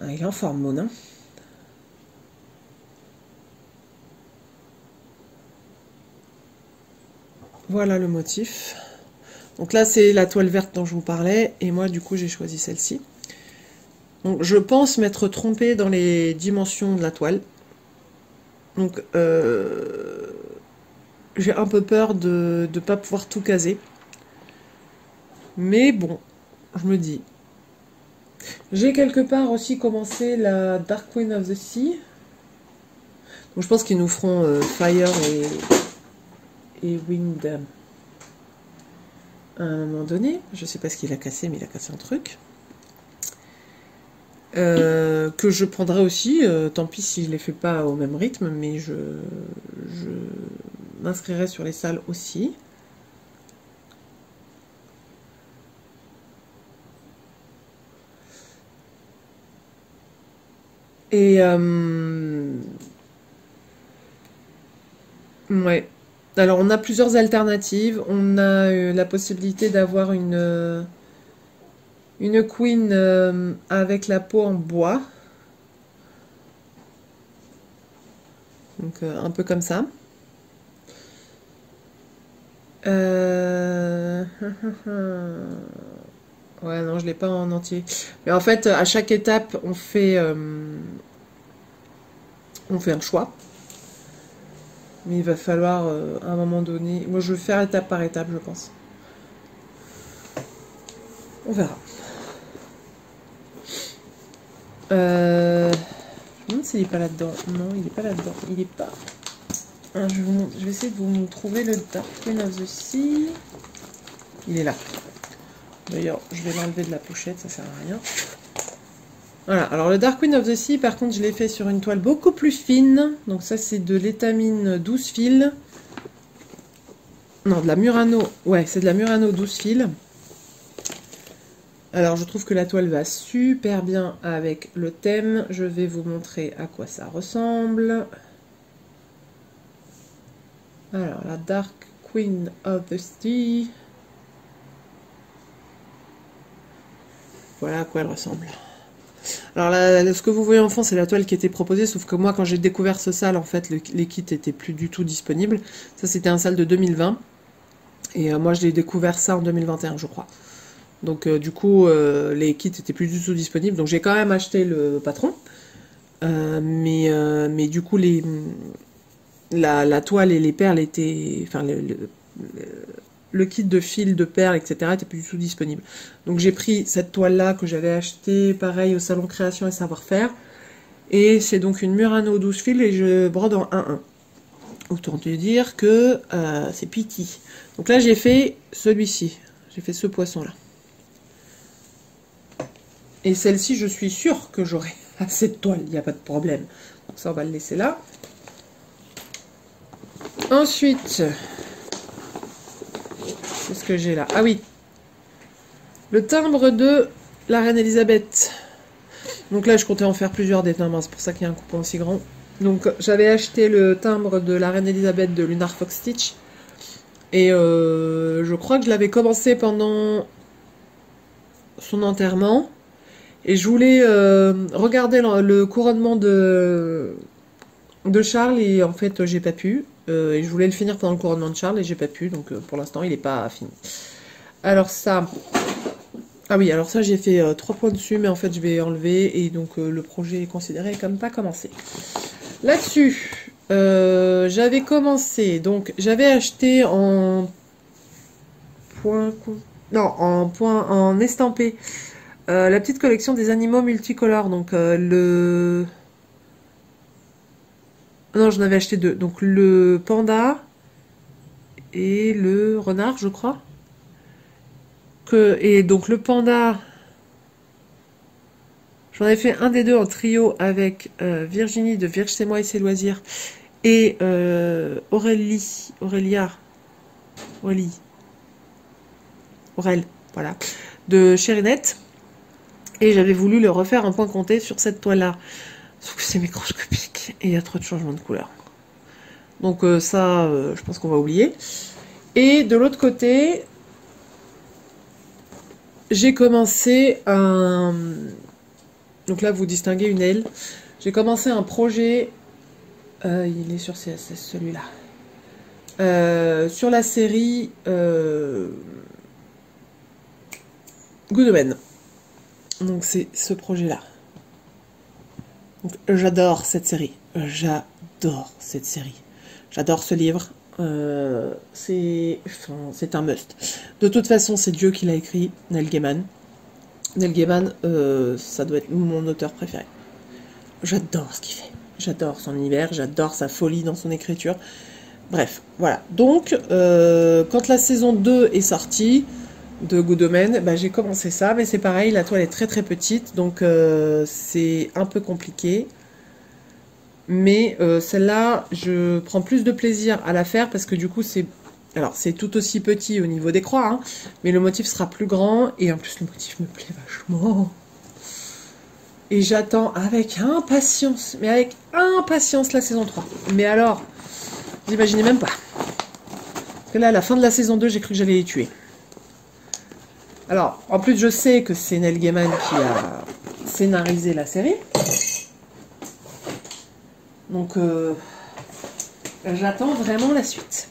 Ah, il est en forme, Mon, hein. Voilà le motif. Donc là, c'est la toile verte dont je vous parlais. Et moi, du coup, j'ai choisi celle-ci. Donc, je pense m'être trompée dans les dimensions de la toile. Donc, j'ai un peu peur de ne pas pouvoir tout caser. Mais bon, je me dis... J'ai quelque part aussi commencé la Dark Queen of the Sea. Donc je pense qu'ils nous feront Fire et Wind à un moment donné. Je sais pas ce qu'il a cassé, mais il a cassé un truc. Que je prendrai aussi, tant pis si je les fais pas au même rythme, mais je m'inscrirai sur les salles aussi. Et ouais. Alors on a plusieurs alternatives. On a la possibilité d'avoir une queen avec la peau en bois. Donc un peu comme ça. Ouais, non, je l'ai pas en entier. Mais en fait, à chaque étape, on fait un choix. Mais il va falloir, à un moment donné... Moi, je vais faire étape par étape, je pense. On verra. Je me demande s'il n'est pas là-dedans. Non, il n'est pas là-dedans. Il n'est pas... Ah, je vais essayer de vous trouver le Dark Queen of the Sea. Il est là. D'ailleurs, je vais l'enlever de la pochette, ça sert à rien. Voilà, alors le Dark Queen of the Sea, par contre, je l'ai fait sur une toile beaucoup plus fine. Donc ça, c'est de l'étamine 12 fils. Non, de la Murano. Ouais, c'est de la Murano 12 fils. Alors, je trouve que la toile va super bien avec le thème. Je vais vous montrer à quoi ça ressemble. Alors, la Dark Queen of the Sea. Voilà à quoi elle ressemble. Alors ce que vous voyez en fond, c'est la toile qui était proposée, sauf que moi, quand j'ai découvert ce sale, en fait, les kits étaient plus du tout disponibles. Ça, c'était un sale de 2020. Et moi, je l'ai découvert ça en 2021, je crois. Donc, du coup, les kits étaient plus du tout disponibles. Donc, j'ai quand même acheté le patron. Mais du coup, la toile et les perles étaient... Enfin, le kit de fil, de perles, etc. était plus du tout disponible. Donc j'ai pris cette toile-là que j'avais achetée, pareil, au salon Création et Savoir-Faire. Et c'est donc une Murano 12 fils et je brode en 1-1. Autant te dire que c'est piti. Donc là j'ai fait celui-ci. J'ai fait ce poisson-là. Et celle-ci, je suis sûre que j'aurai assez de toile, il n'y a pas de problème. Donc ça, on va le laisser là. Ensuite... Qu'est-ce que j'ai là? Ah oui, le timbre de la Reine Elisabeth. Donc là, je comptais en faire plusieurs des timbres, c'est pour ça qu'il y a un coupon aussi grand. Donc j'avais acheté le timbre de la Reine Elisabeth de Lunar Fox Stitch. Et je crois que je l'avais commencé pendant son enterrement. Et je voulais regarder le couronnement de Charles et en fait j'ai pas pu. Et je voulais le finir pendant le couronnement de Charles et j'ai pas pu, donc pour l'instant il n'est pas fini. Alors ça... Ah oui, alors ça j'ai fait 3 points dessus, mais en fait je vais enlever et donc le projet est considéré comme pas commencé. Là-dessus, j'avais commencé, donc j'avais acheté en en estampé la petite collection des animaux multicolores, donc non, j'en avais acheté 2. Donc le panda et le renard, je crois. Et donc le panda, j'en avais fait un des deux en trio avec Virginie de Virge c'est moi et ses loisirs et Aurélie, voilà, de Chérinette. Et j'avais voulu le refaire en point compté sur cette toile-là. Sauf que c'est microscopique et il y a trop de changements de couleur. Donc ça, je pense qu'on va oublier. Et de l'autre côté, j'ai commencé un... Donc là, vous distinguez une aile. J'ai commencé un projet... il est sur CSS, celui-là. Sur la série Good Omen. Donc c'est ce projet-là. J'adore cette série. J'adore cette série. J'adore ce livre. C'est un must. De toute façon, c'est Dieu qui l'a écrit, Neil Gaiman. Neil Gaiman, ça doit être mon auteur préféré. J'adore ce qu'il fait. J'adore son univers, j'adore sa folie dans son écriture. Bref, voilà. Donc, quand la saison 2 est sortie de Good Omen, bah, j'ai commencé ça, mais c'est pareil, la toile est très très petite, donc c'est un peu compliqué. Mais celle-là, je prends plus de plaisir à la faire parce que du coup, c'est... Alors, c'est tout aussi petit au niveau des croix, hein, mais le motif sera plus grand et en plus, le motif me plaît vachement. Et j'attends avec impatience, mais avec impatience la saison 3. Mais alors, vous imaginez même pas. Parce que là, à la fin de la saison 2, j'ai cru que j'allais les tuer. Alors, en plus, je sais que c'est Neil Gaiman qui a scénarisé la série. Donc, j'attends vraiment la suite.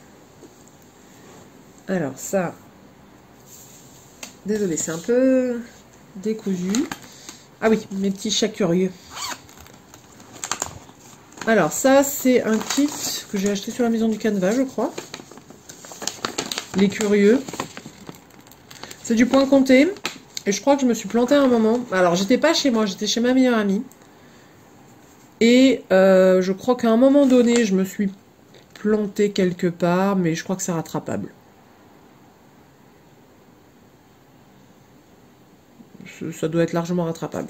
Alors, ça... Désolée, c'est un peu décousu. Ah oui, mes petits chats curieux. Alors, ça, c'est un kit que j'ai acheté sur la maison du Canevas, je crois. Les curieux. C'est du point compté. Et je crois que je me suis plantée à un moment. Alors, j'étais pas chez moi, j'étais chez ma meilleure amie. Et je crois qu'à un moment donné, je me suis plantée quelque part, mais je crois que c'est rattrapable. Ça doit être largement rattrapable.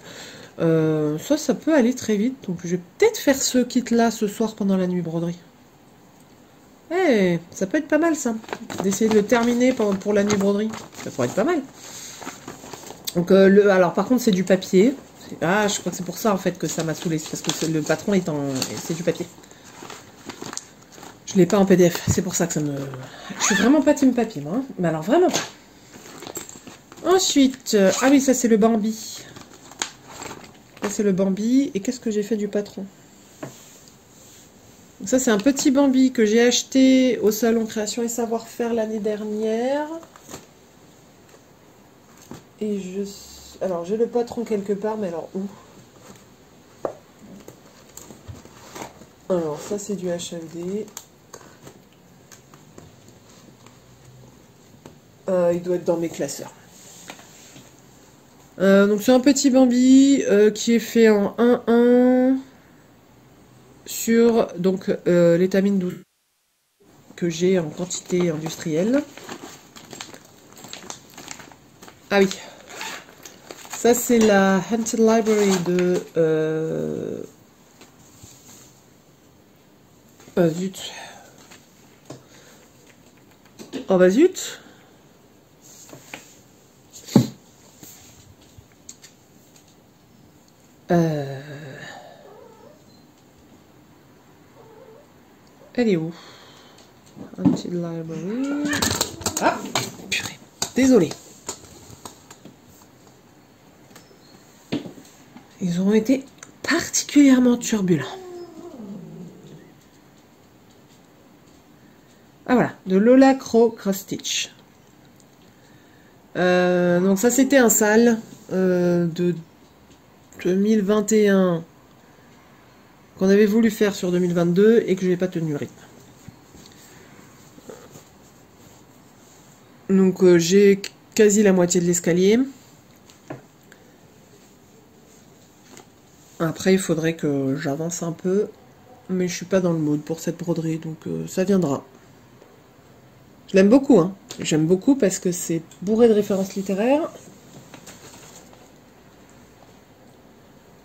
Ça peut aller très vite. Donc, je vais peut-être faire ce kit-là ce soir pendant la nuit broderie. Eh, ça peut être pas mal, ça. D'essayer de le terminer pour la nuit broderie. Ça pourrait être pas mal. Donc, alors, par contre, c'est du papier. Ah, je crois que c'est pour ça, en fait, que ça m'a saoulé. Parce que le patron est c'est du papier. Je l'ai pas en PDF. C'est pour ça que ça me... Je suis vraiment pas team papier, moi. Hein. Mais alors, vraiment pas. Ensuite... ah oui, ça, c'est le Bambi. Là, c'est le Bambi. Et qu'est-ce que j'ai fait du patron? Donc ça, c'est un petit Bambi que j'ai acheté au Salon Création et Savoir-Faire l'année dernière. Et alors, j'ai le patron quelque part, mais alors où? Alors, ça, c'est du HLD. Il doit être dans mes classeurs. Donc, c'est un petit Bambi qui est fait en 1-1 sur donc l'étamine 12 que j'ai en quantité industrielle. Ah oui. Ça, c'est la Haunted Library de... zut. Oh bah zut. Elle est où? Haunted Library. Ah, purée. Désolée. Ils ont été particulièrement turbulents. Ah voilà, de Lola Cross Stitch. Donc ça c'était un sale de 2021 qu'on avait voulu faire sur 2022 et que je n'ai pas tenu le rythme. Donc j'ai quasi la moitié de l'escalier. Après il faudrait que j'avance un peu, mais je suis pas dans le mood pour cette broderie, donc ça viendra. Je l'aime beaucoup, hein. J'aime beaucoup parce que c'est bourré de références littéraires.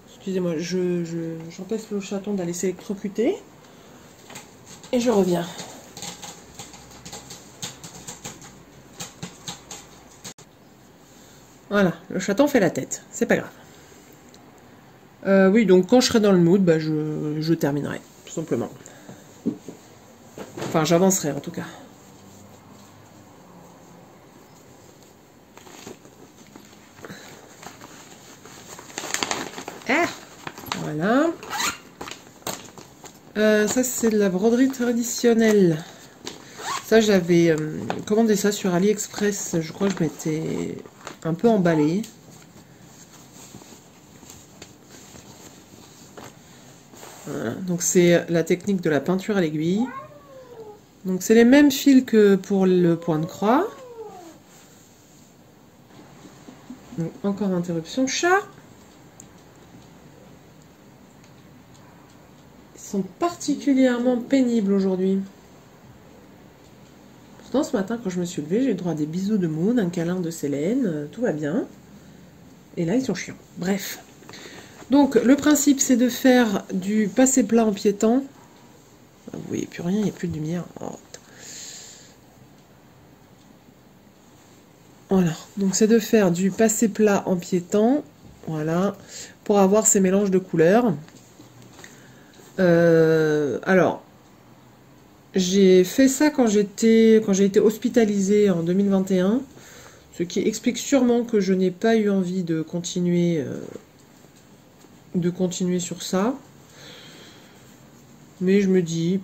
Excusez-moi, j'empêche le chaton d'aller s'électrocuter. Et je reviens. Voilà, le chaton fait la tête, c'est pas grave. Oui, donc quand je serai dans le mood, bah, je terminerai, tout simplement. Enfin, j'avancerai en tout cas. Ah, voilà. Ça, c'est de la broderie traditionnelle. Ça, j'avais commandé ça sur AliExpress. Je crois que je m'étais un peu emballée. Voilà. Donc, c'est la technique de la peinture à l'aiguille. Donc, c'est les mêmes fils que pour le point de croix. Donc, encore interruption. Chat! Sont particulièrement pénibles aujourd'hui. Pourtant, ce matin, quand je me suis levée, j'ai eu droit à des bisous de Moon, un câlin de Célène, tout va bien. Et là, ils sont chiants. Bref. Donc, le principe, c'est de faire du passé plat en piétant. Vous voyez plus rien, il n'y a plus de lumière. Oh. Voilà. Donc, c'est de faire du passé plat en piétant. Voilà. Pour avoir ces mélanges de couleurs. Alors, j'ai fait ça quand j'ai été hospitalisée en 2021, ce qui explique sûrement que je n'ai pas eu envie de continuer sur ça. Mais je me dis,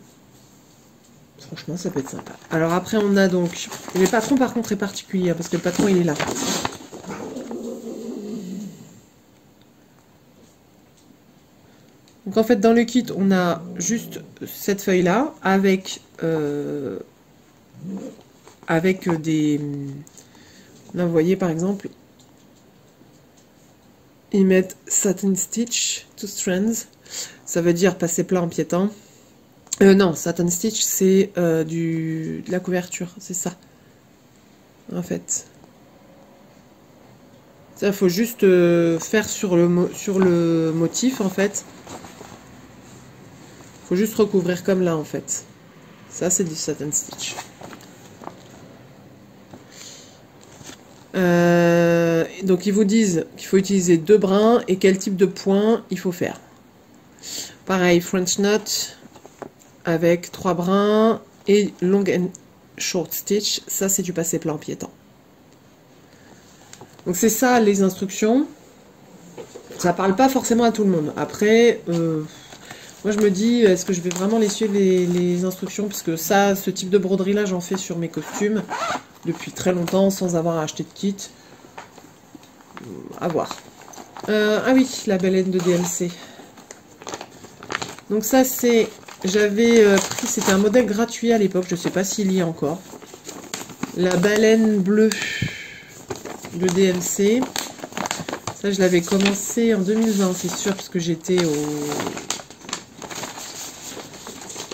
franchement, ça peut être sympa. Alors après, on a donc... Le patron, par contre, est particulier, parce que le patron, il est là. Donc en fait, dans le kit, on a juste cette feuille-là, avec des... Là, vous voyez, par exemple, ils mettent Satin Stitch, 2 strands. Ça veut dire passer plat en piétant. Non, Satin Stitch, c'est de la couverture, c'est ça. En fait. Ça, il faut juste faire sur le motif, en fait. Faut juste recouvrir comme là en fait. Ça c'est du Satin Stitch. Donc ils vous disent qu'il faut utiliser 2 brins et quel type de point il faut faire. Pareil, French Knot avec 3 brins et Long and Short Stitch. Ça c'est du passé plat en piétant. Donc c'est ça les instructions. ça parle pas forcément à tout le monde. Après, moi je me dis, est-ce que je vais vraiment les suivre les instructions? Parce que ça, ce type de broderie là, j'en fais sur mes costumes depuis très longtemps sans avoir acheté de kit. À voir. Ah oui, la baleine de DMC. Donc ça c'est... J'avais pris... C'était un modèle gratuit à l'époque, je sais pas s'il y est encore. La baleine bleue de DMC. Ça je l'avais commencé en 2020, c'est sûr, parce que j'étais au...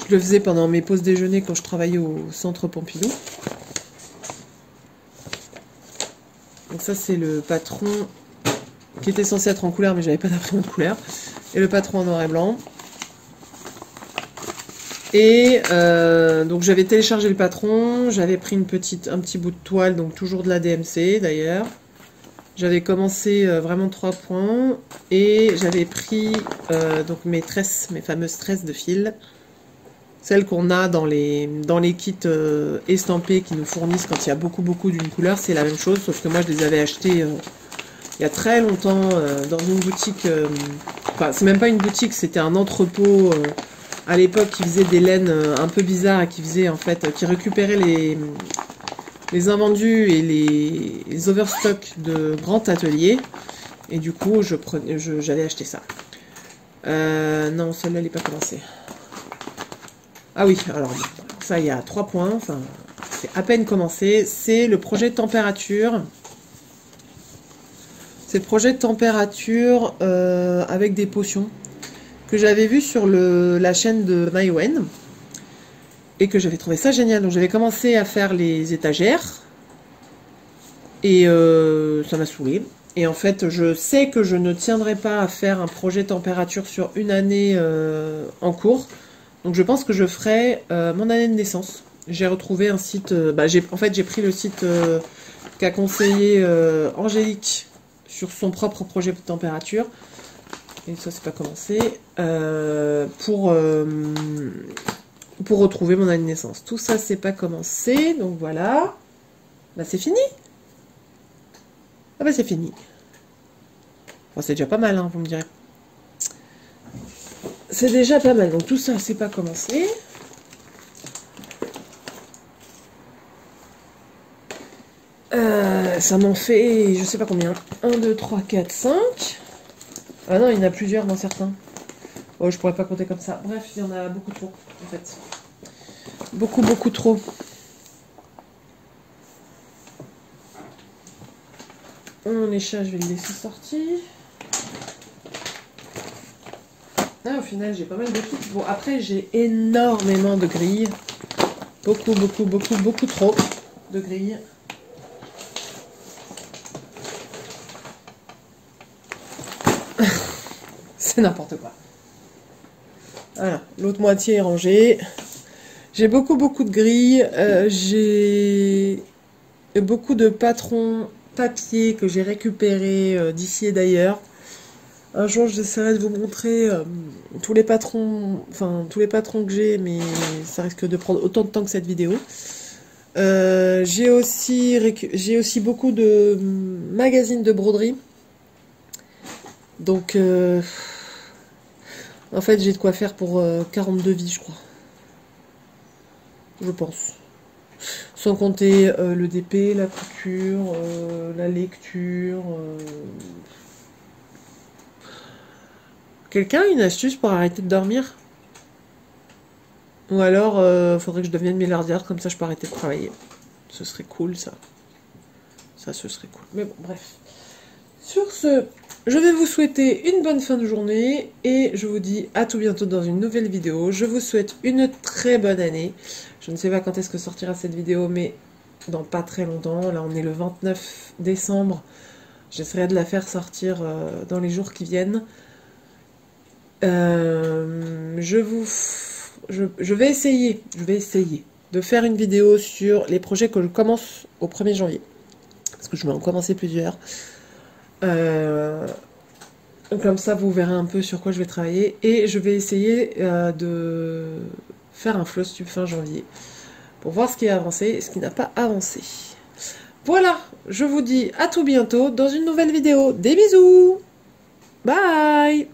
Je le faisais pendant mes pauses déjeuner quand je travaillais au centre Pompidou. Donc ça c'est le patron qui était censé être en couleur, mais j'avais pas d'imprimante couleur. Et le patron en noir et blanc. Et donc j'avais téléchargé le patron, j'avais pris un petit bout de toile, donc toujours de la DMC d'ailleurs. J'avais commencé vraiment 3 points et j'avais pris donc mes fameuses tresses de fil, celles qu'on a dans les kits estampés qui nous fournissent quand il y a beaucoup d'une couleur. C'est la même chose, sauf que moi je les avais achetées il y a très longtemps dans une boutique, enfin c'est même pas une boutique, c'était un entrepôt à l'époque qui faisait des laines un peu bizarres et qui faisait en fait, qui récupérait les invendus et les overstocks de grands ateliers. Et du coup, j'avais acheté ça. Non, celle-là, elle n'est pas commencée. Ah oui, alors ça, il y a 3 points. Enfin, c'est à peine commencé. C'est le projet de température. C'est le projet de température avec des potions que j'avais vu sur la chaîne de Maïwen et que j'avais trouvé ça génial. Donc j'avais commencé à faire les étagères et ça m'a saoulé. Et en fait, je sais que je ne tiendrai pas à faire un projet température sur une année en cours. Donc je pense que je ferai mon année de naissance. J'ai retrouvé un site, en fait j'ai pris le site qu'a conseillé Angélique sur son propre projet de température. Et ça c'est pas commencé, pour retrouver mon année de naissance. Tout ça c'est pas commencé, donc voilà. Bah c'est fini. Ah bah c'est fini. Bon, c'est déjà pas mal, hein, vous me direz. C'est déjà pas mal, donc tout ça c'est pas commencé. Ça m'en fait, je sais pas combien. 1, 2, 3, 4, 5. Ah non, il y en a plusieurs dans certains. Oh, je pourrais pas compter comme ça. Bref, il y en a beaucoup trop, en fait. Beaucoup trop. Mon échat, je vais le laisser sortir. Ah, au final, j'ai pas mal de trucs. Bon, après, j'ai énormément de grilles. Beaucoup trop de grilles. C'est n'importe quoi. Voilà, l'autre moitié est rangée. J'ai beaucoup de grilles. J'ai beaucoup de patrons papier que j'ai récupérés d'ici et d'ailleurs. Un jour, j'essaierai de vous montrer tous les patrons que j'ai, mais ça risque de prendre autant de temps que cette vidéo. J'ai aussi beaucoup de magazines de broderie. Donc, en fait, j'ai de quoi faire pour 42 vies, je crois. Je pense. Sans compter le DP, la couture, la lecture. Quelqu'un a une astuce pour arrêter de dormir? Ou alors, faudrait que je devienne milliardaire, comme ça je peux arrêter de travailler. Ce serait cool, ça. Ça, ce serait cool. Mais bon, bref. Sur ce, je vais vous souhaiter une bonne fin de journée et je vous dis à tout bientôt dans une nouvelle vidéo. Je vous souhaite une très bonne année. Je ne sais pas quand est-ce que sortira cette vidéo, mais dans pas très longtemps. Là, on est le 29 décembre. J'essaierai de la faire sortir dans les jours qui viennent. Je vais essayer de faire une vidéo sur les projets que je commence au 1er janvier. Parce que je vais en commencer plusieurs. Comme ça, vous verrez un peu sur quoi je vais travailler. Et je vais essayer de faire un floss tube fin janvier. Pour voir ce qui a avancé et ce qui n'a pas avancé. Voilà, je vous dis à tout bientôt dans une nouvelle vidéo. Des bisous! Bye!